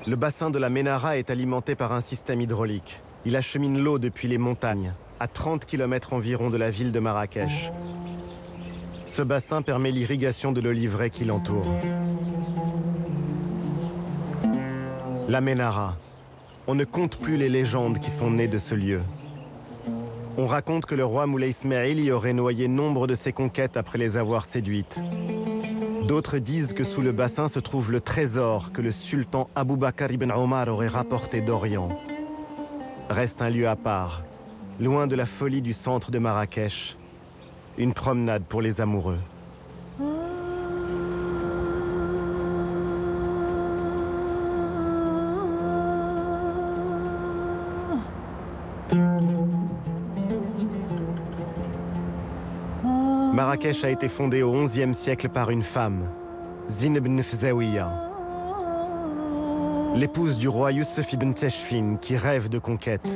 Le bassin de la Ménara est alimenté par un système hydraulique. Il achemine l'eau depuis les montagnes, à 30 km environ de la ville de Marrakech. Ce bassin permet l'irrigation de l'oliveraie qui l'entoure. La Ménara. On ne compte plus les légendes qui sont nées de ce lieu. On raconte que le roi Moulay Ismaïl y aurait noyé nombre de ses conquêtes après les avoir séduites. D'autres disent que sous le bassin se trouve le trésor que le sultan Abou Bakr ibn Omar aurait rapporté d'Orient. Reste un lieu à part, loin de la folie du centre de Marrakech. Une promenade pour les amoureux. Marrakech a été fondée au XIe siècle par une femme, Zine ibn Fzawiya, l'épouse du roi Youssef ibn Teshfin qui rêve de conquête.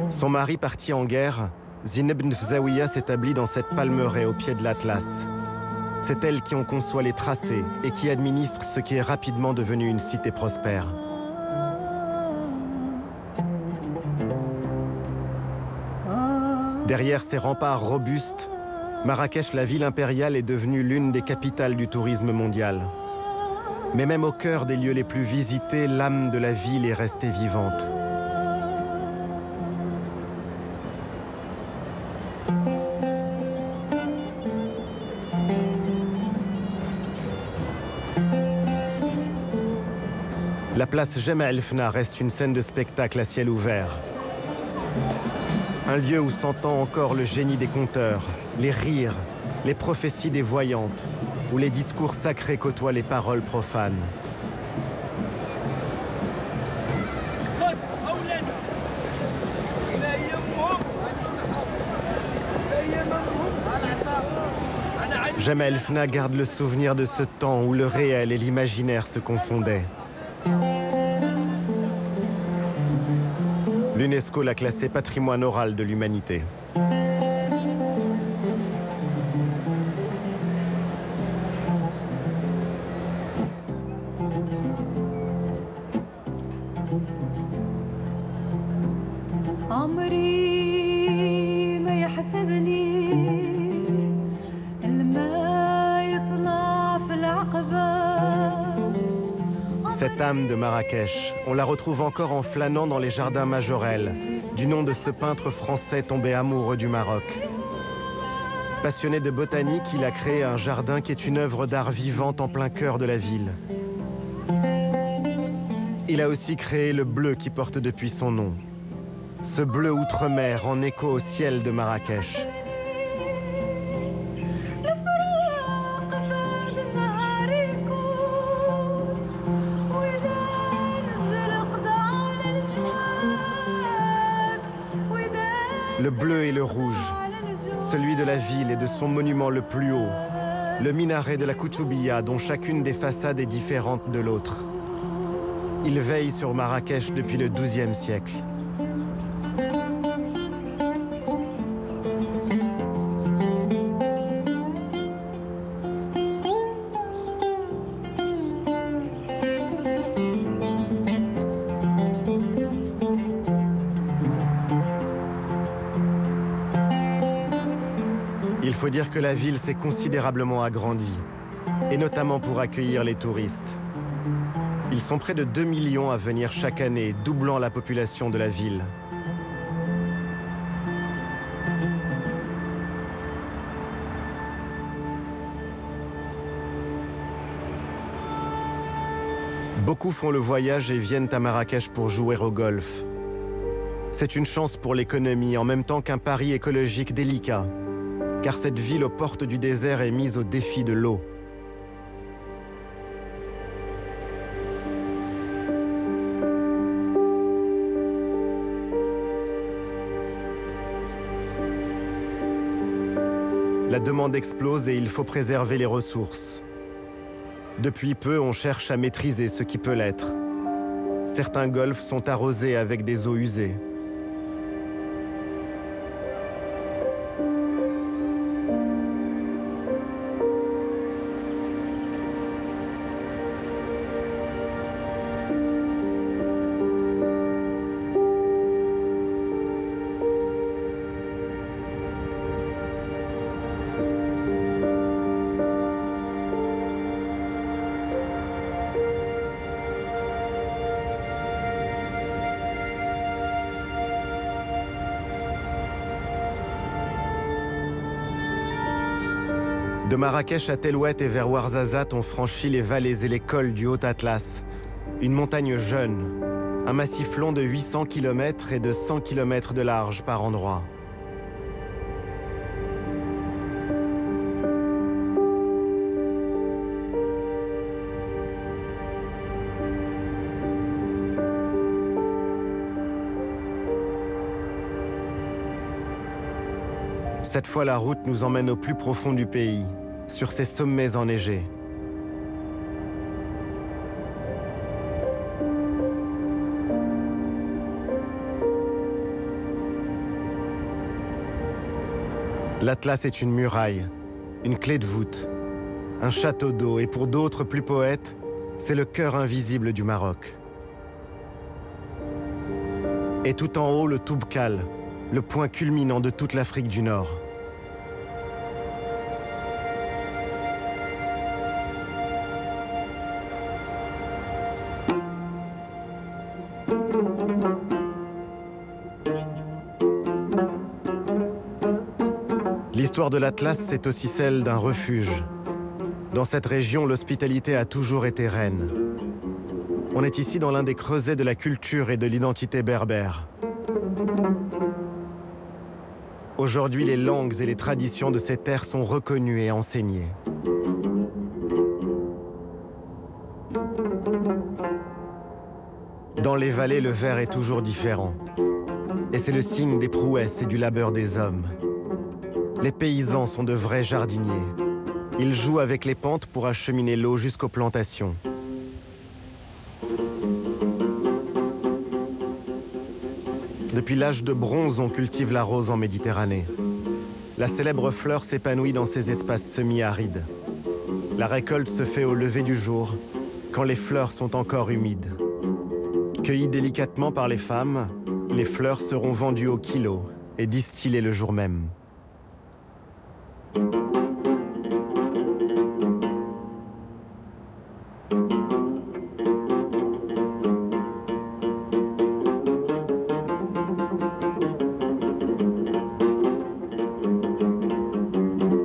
Son mari parti en guerre, Zine ibn Fzawiya s'établit dans cette palmeraie au pied de l'Atlas. C'est elle qui en conçoit les tracés et qui administre ce qui est rapidement devenu une cité prospère. Derrière ces remparts robustes, Marrakech, la ville impériale, est devenue l'une des capitales du tourisme mondial. Mais même au cœur des lieux les plus visités, l'âme de la ville est restée vivante. La place Jemaa el-Fna reste une scène de spectacle à ciel ouvert. Un lieu où s'entend encore le génie des conteurs, les rires, les prophéties des voyantes, où les discours sacrés côtoient les paroles profanes. Jemaa el-Fna garde le souvenir de ce temps où le réel et l'imaginaire se confondaient. L'UNESCO l'a classé patrimoine oral de l'humanité. Cette âme de Marrakech, on la retrouve encore en flânant dans les jardins Majorelle, du nom de ce peintre français tombé amoureux du Maroc. Passionné de botanique, il a créé un jardin qui est une œuvre d'art vivante en plein cœur de la ville. Il a aussi créé le bleu qui porte depuis son nom. Ce bleu outre-mer en écho au ciel de Marrakech. Le bleu et le rouge, celui de la ville et de son monument le plus haut, le minaret de la Koutoubia dont chacune des façades est différente de l'autre. Il veille sur Marrakech depuis le XIIe siècle. faut dire que la ville s'est considérablement agrandie, et notamment pour accueillir les touristes. Ils sont près de 2 millions à venir chaque année, doublant la population de la ville. Beaucoup font le voyage et viennent à Marrakech pour jouer au golf. C'est une chance pour l'économie en même temps qu'un pari écologique délicat, car cette ville aux portes du désert est mise au défi de l'eau. La demande explose et il faut préserver les ressources. Depuis peu, on cherche à maîtriser ce qui peut l'être. Certains golfs sont arrosés avec des eaux usées. De Marrakech à Tellouet et vers Ouarzazate, on franchit les vallées et les cols du Haut Atlas. Une montagne jeune, un massif long de 800 km et de 100 km de large par endroits. Cette fois, la route nous emmène au plus profond du pays, sur ces sommets enneigés. L'Atlas est une muraille, une clé de voûte, un château d'eau et pour d'autres plus poètes, c'est le cœur invisible du Maroc. Et tout en haut, le Toubkal, le point culminant de toute l'Afrique du Nord. L'histoire de l'Atlas, c'est aussi celle d'un refuge. Dans cette région, l'hospitalité a toujours été reine. On est ici dans l'un des creusets de la culture et de l'identité berbère. Aujourd'hui, les langues et les traditions de ces terres sont reconnues et enseignées. Dans les vallées, le verre est toujours différent. Et c'est le signe des prouesses et du labeur des hommes. Les paysans sont de vrais jardiniers. Ils jouent avec les pentes pour acheminer l'eau jusqu'aux plantations. Depuis l'âge de bronze, on cultive la rose en Méditerranée. La célèbre fleur s'épanouit dans ces espaces semi-arides. La récolte se fait au lever du jour, quand les fleurs sont encore humides. Cueillies délicatement par les femmes, les fleurs seront vendues au kilo et distillées le jour même.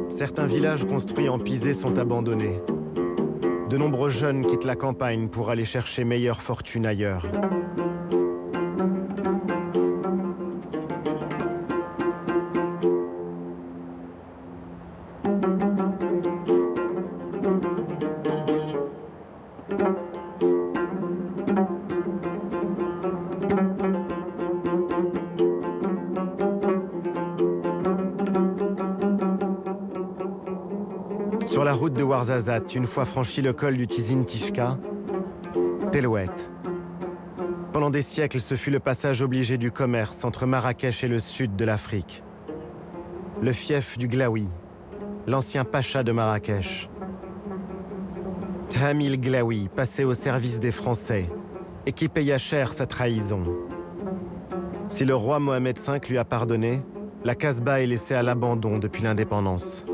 Certains villages construits en pisé sont abandonnés. De nombreux jeunes quittent la campagne pour aller chercher meilleure fortune ailleurs. Sur la route de Ouarzazate, une fois franchi le col du Tizi Tishka, Tellouet. Pendant des siècles, ce fut le passage obligé du commerce entre Marrakech et le sud de l'Afrique. Le fief du Glaoui, l'ancien pacha de Marrakech. Thamil Glaoui, passé au service des Français, et qui paya cher sa trahison. Si le roi Mohamed V lui a pardonné, la Casbah est laissée à l'abandon depuis l'indépendance.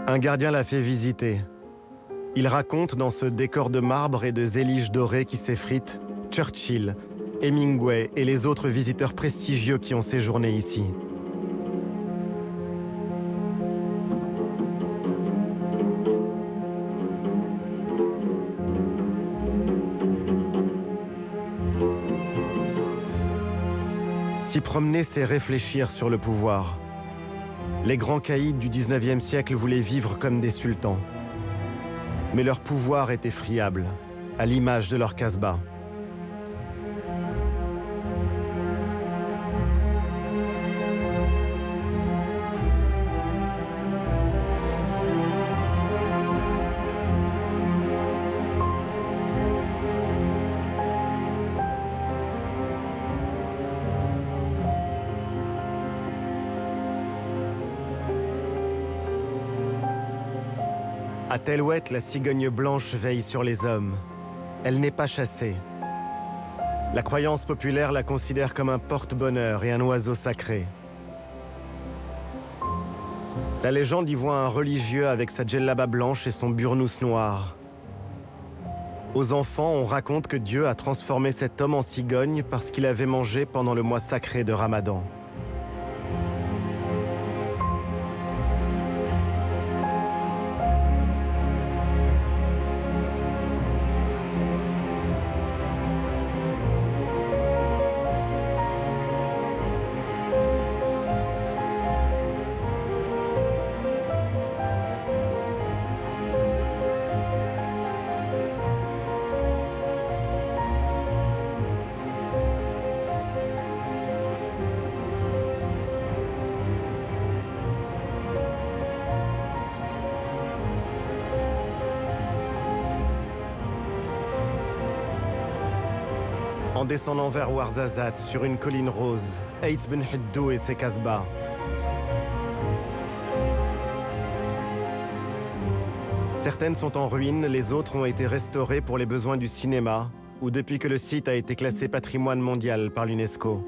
Un gardien l'a fait visiter. Il raconte dans ce décor de marbre et de zélige dorée qui s'effrite Churchill, Hemingway et les autres visiteurs prestigieux qui ont séjourné ici. S'y promener, c'est réfléchir sur le pouvoir. Les grands caïds du 19e siècle voulaient vivre comme des sultans. Mais leur pouvoir est effriable, à l'image de leur Casbah. À Telwet, la cigogne blanche veille sur les hommes. Elle n'est pas chassée. La croyance populaire la considère comme un porte-bonheur et un oiseau sacré. La légende y voit un religieux avec sa djellaba blanche et son burnous noir. Aux enfants, on raconte que Dieu a transformé cet homme en cigogne parce qu'il avait mangé pendant le mois sacré de Ramadan. En descendant vers Ouarzazate, sur une colline rose, Eitz Ben Hiddou et ses Casbahs. Certaines sont en ruine, les autres ont été restaurées pour les besoins du cinéma, ou depuis que le site a été classé patrimoine mondial par l'UNESCO.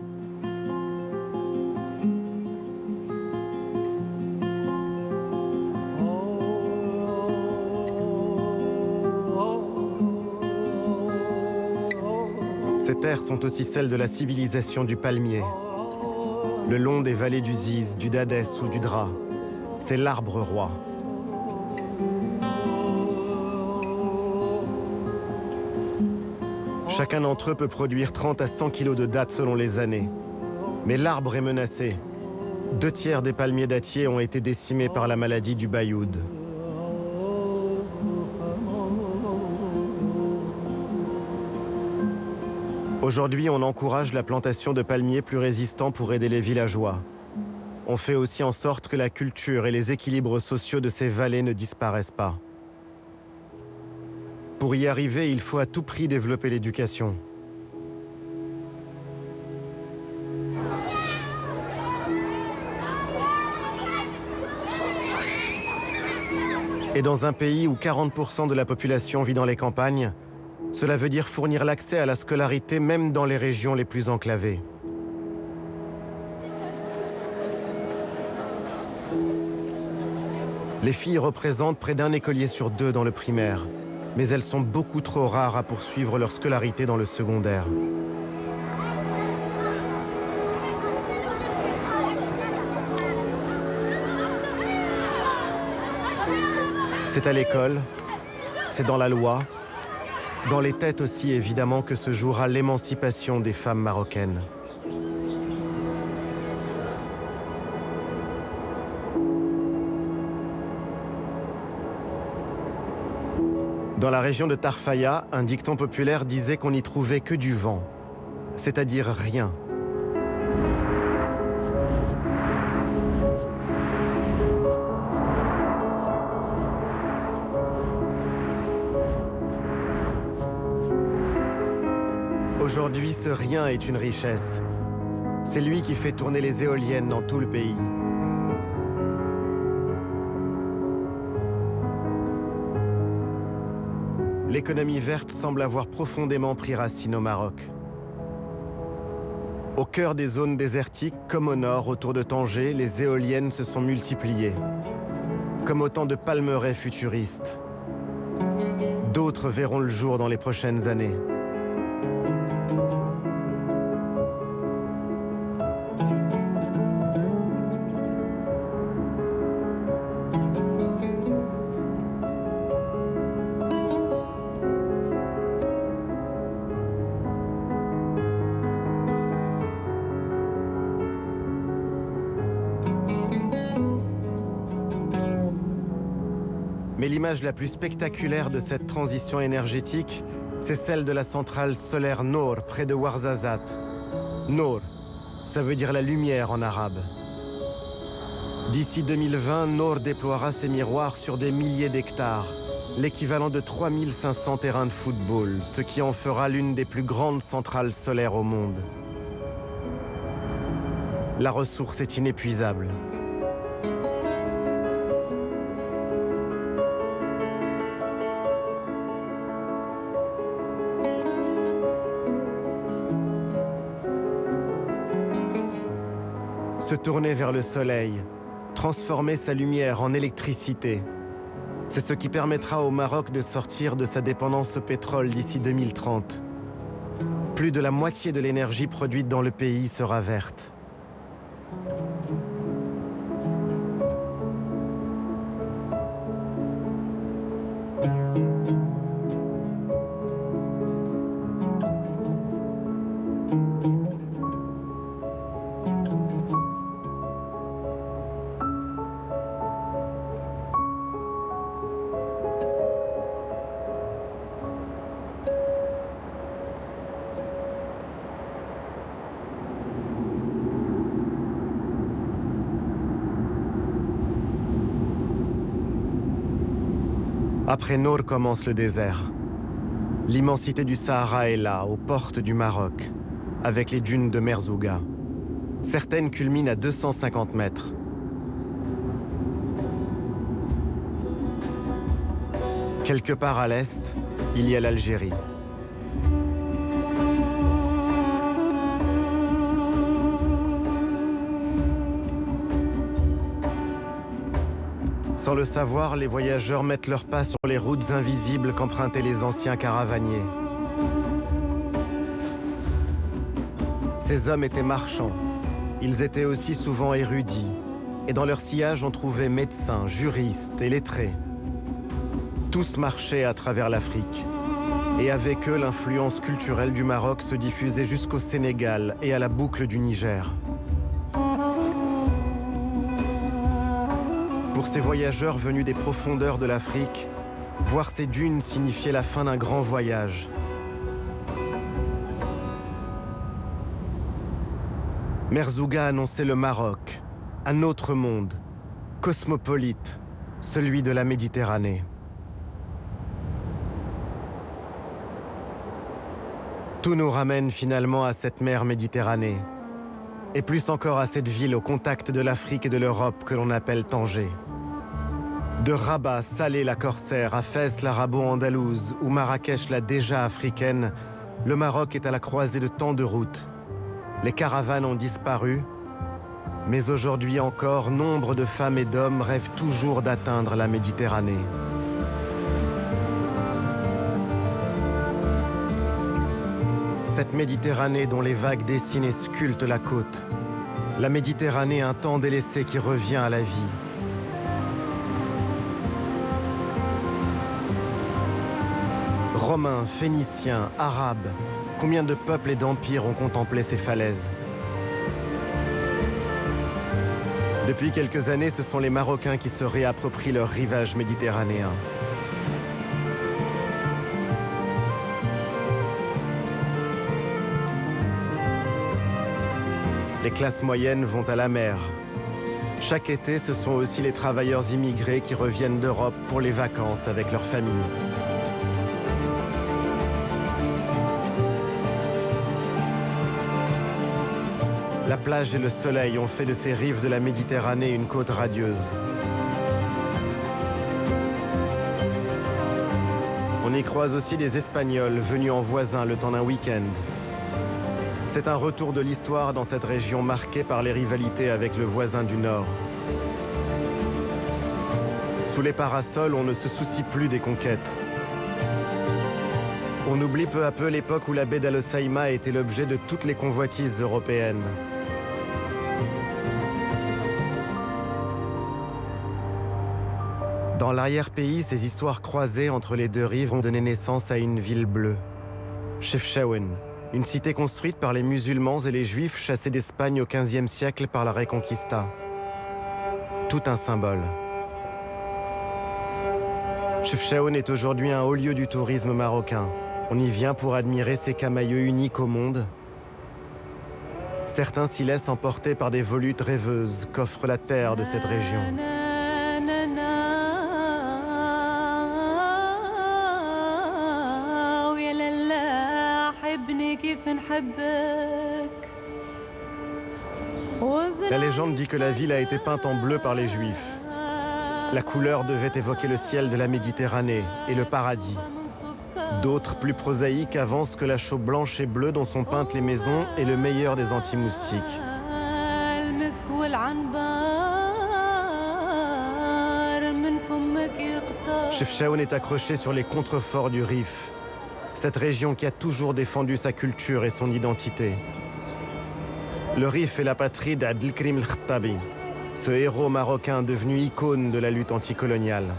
Ces terres sont aussi celles de la civilisation du palmier. Le long des vallées du Ziz, du Dadès ou du Dra, c'est l'arbre roi. Chacun d'entre eux peut produire 30 à 100 kilos de dattes selon les années. Mais l'arbre est menacé. 2/3 des palmiers dattiers ont été décimés par la maladie du bayoud. Aujourd'hui, on encourage la plantation de palmiers plus résistants pour aider les villageois. On fait aussi en sorte que la culture et les équilibres sociaux de ces vallées ne disparaissent pas. Pour y arriver, il faut à tout prix développer l'éducation. Et dans un pays où 40% de la population vit dans les campagnes, cela veut dire fournir l'accès à la scolarité même dans les régions les plus enclavées. Les filles représentent près d'un écolier sur 2 dans le primaire, mais elles sont beaucoup trop rares à poursuivre leur scolarité dans le secondaire. C'est à l'école, c'est dans la loi, dans les têtes aussi évidemment que se jouera l'émancipation des femmes marocaines. Dans la région de Tarfaya, un dicton populaire disait qu'on n'y trouvait que du vent, c'est-à-dire rien. Aujourd'hui, ce rien est une richesse. C'est lui qui fait tourner les éoliennes dans tout le pays. l'économie verte semble avoir profondément pris racine au Maroc. Au cœur des zones désertiques, comme au nord, autour de Tanger, les éoliennes se sont multipliées, comme autant de palmeraies futuristes. D'autres verront le jour dans les prochaines années. Mais l'image la plus spectaculaire de cette transition énergétique, c'est celle de la centrale solaire Noor, près de Ouarzazate. Noor, ça veut dire la lumière en arabe. D'ici 2020, Noor déploiera ses miroirs sur des milliers d'hectares, l'équivalent de 3500 terrains de football, ce qui en fera l'une des plus grandes centrales solaires au monde. La ressource est inépuisable. Se tourner vers le soleil, transformer sa lumière en électricité. C'est ce qui permettra au Maroc de sortir de sa dépendance au pétrole d'ici 2030. Plus de la moitié de l'énergie produite dans le pays sera verte. Après Noor commence le désert. L'immensité du Sahara est là, aux portes du Maroc, avec les dunes de Merzouga. Certaines culminent à 250 mètres. Quelque part à l'est, il y a l'Algérie. Sans le savoir, les voyageurs mettent leurs pas sur les routes invisibles qu'empruntaient les anciens caravaniers. Ces hommes étaient marchands. Ils étaient aussi souvent érudits. Et dans leur sillage, on trouvait médecins, juristes et lettrés. Tous marchaient à travers l'Afrique. Et avec eux, l'influence culturelle du Maroc se diffusait jusqu'au Sénégal et à la boucle du Niger. Pour ces voyageurs venus des profondeurs de l'Afrique, voir ces dunes signifiait la fin d'un grand voyage. Merzouga annonçait le Maroc, un autre monde, cosmopolite, celui de la Méditerranée. Tout nous ramène finalement à cette mer Méditerranée, et plus encore à cette ville au contact de l'Afrique et de l'Europe que l'on appelle Tanger. De Rabat, Salé la Corsaire, à Fès l'arabo-andalouse ou Marrakech la déjà africaine, le Maroc est à la croisée de tant de routes. Les caravanes ont disparu, mais aujourd'hui encore, nombre de femmes et d'hommes rêvent toujours d'atteindre la Méditerranée. Cette Méditerranée dont les vagues dessinent et sculptent la côte. La Méditerranée, un temps délaissé qui revient à la vie. Romains, Phéniciens, Arabes, combien de peuples et d'empires ont contemplé ces falaises? Depuis quelques années, ce sont les Marocains qui se réapproprient leur rivage méditerranéen. Les classes moyennes vont à la mer. Chaque été, ce sont aussi les travailleurs immigrés qui reviennent d'Europe pour les vacances avec leurs familles. La plage et le soleil ont fait de ces rives de la Méditerranée une côte radieuse. On y croise aussi des Espagnols venus en voisin le temps d'un week-end. C'est un retour de l'histoire dans cette région marquée par les rivalités avec le voisin du Nord. Sous les parasols, on ne se soucie plus des conquêtes. On oublie peu à peu l'époque où la baie d'Al-Hoceima était l'objet de toutes les convoitises européennes. Dans l'arrière-pays, ces histoires croisées entre les deux rives ont donné naissance à une ville bleue. Chefchaouen, une cité construite par les musulmans et les juifs chassés d'Espagne au XVe siècle par la Reconquista. Tout un symbole. Chefchaouen est aujourd'hui un haut lieu du tourisme marocain. On y vient pour admirer ces camaïeux uniques au monde. Certains s'y laissent emporter par des volutes rêveuses qu'offre la terre de cette région. La légende dit que la ville a été peinte en bleu par les Juifs. La couleur devait évoquer le ciel de la Méditerranée et le paradis. D'autres, plus prosaïques, avancent que la chaux blanche et bleue dont sont peintes les maisons est le meilleur des anti-moustiques. Chefchaouen est accroché sur les contreforts du Rif, cette région qui a toujours défendu sa culture et son identité. Le Rif est la patrie d'Abdelkrim El-Khattabi, ce héros marocain devenu icône de la lutte anticoloniale.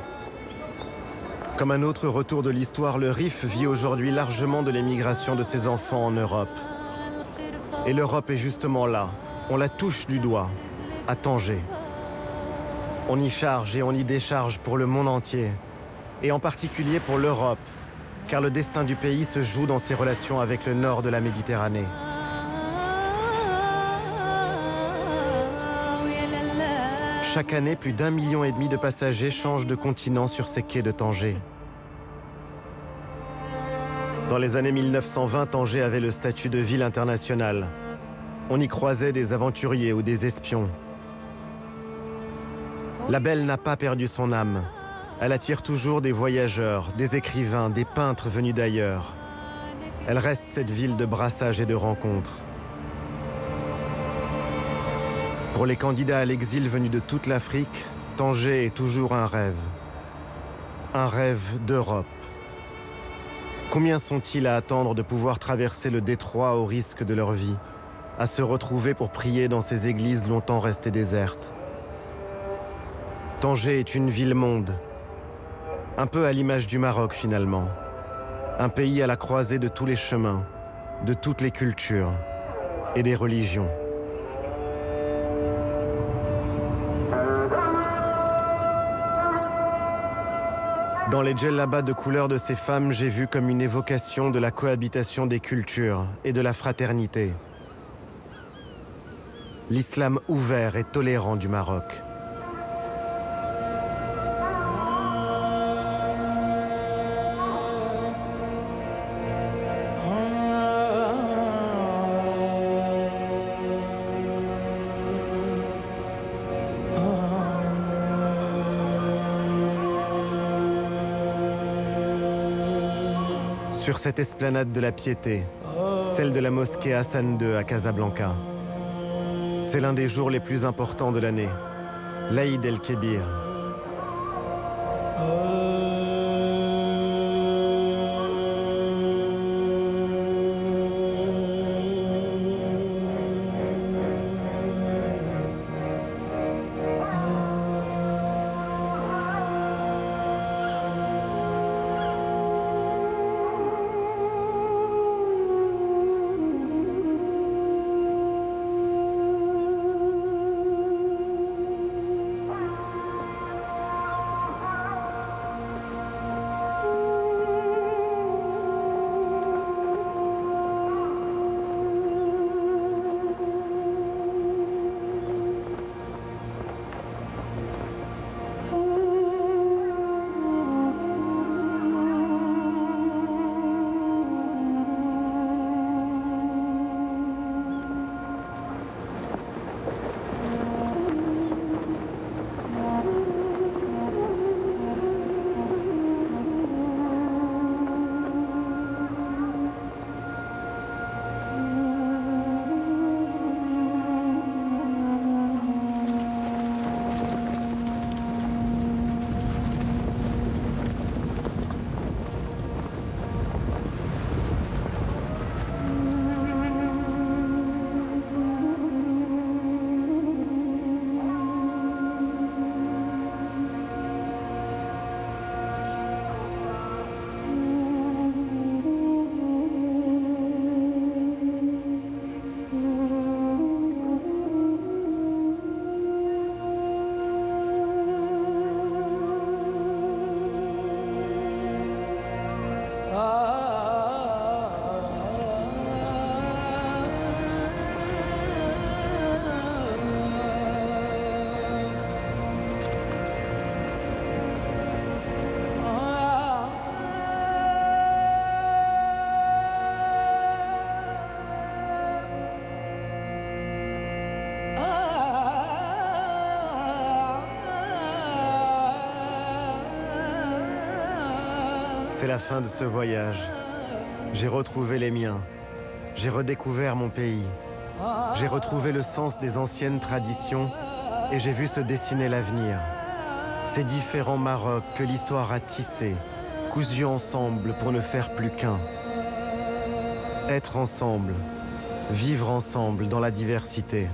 Comme un autre retour de l'histoire, le Rif vit aujourd'hui largement de l'émigration de ses enfants en Europe. Et l'Europe est justement là, on la touche du doigt, à Tanger. On y charge et on y décharge pour le monde entier, et en particulier pour l'Europe, car le destin du pays se joue dans ses relations avec le nord de la Méditerranée. Chaque année, plus d'1,5 million de passagers changent de continent sur ces quais de Tanger. Dans les années 1920, Tanger avait le statut de ville internationale. On y croisait des aventuriers ou des espions. La Belle n'a pas perdu son âme. Elle attire toujours des voyageurs, des écrivains, des peintres venus d'ailleurs. Elle reste cette ville de brassage et de rencontres. Pour les candidats à l'exil venus de toute l'Afrique, Tanger est toujours un rêve. Un rêve d'Europe. Combien sont-ils à attendre de pouvoir traverser le détroit au risque de leur vie, à se retrouver pour prier dans ces églises longtemps restées désertes? Tanger est une ville-monde, un peu à l'image du Maroc finalement. Un pays à la croisée de tous les chemins, de toutes les cultures et des religions. Dans les djellabas de couleur de ces femmes, j'ai vu comme une évocation de la cohabitation des cultures et de la fraternité. L'islam ouvert et tolérant du Maroc. Sur cette esplanade de la Piété, celle de la mosquée Hassan II à Casablanca. C'est l'un des jours les plus importants de l'année, l'Aïd el-Kébir. C'est la fin de ce voyage. J'ai retrouvé les miens. J'ai redécouvert mon pays. J'ai retrouvé le sens des anciennes traditions et j'ai vu se dessiner l'avenir. Ces différents Marocs que l'histoire a tissés, cousus ensemble pour ne faire plus qu'un. Être ensemble, vivre ensemble dans la diversité.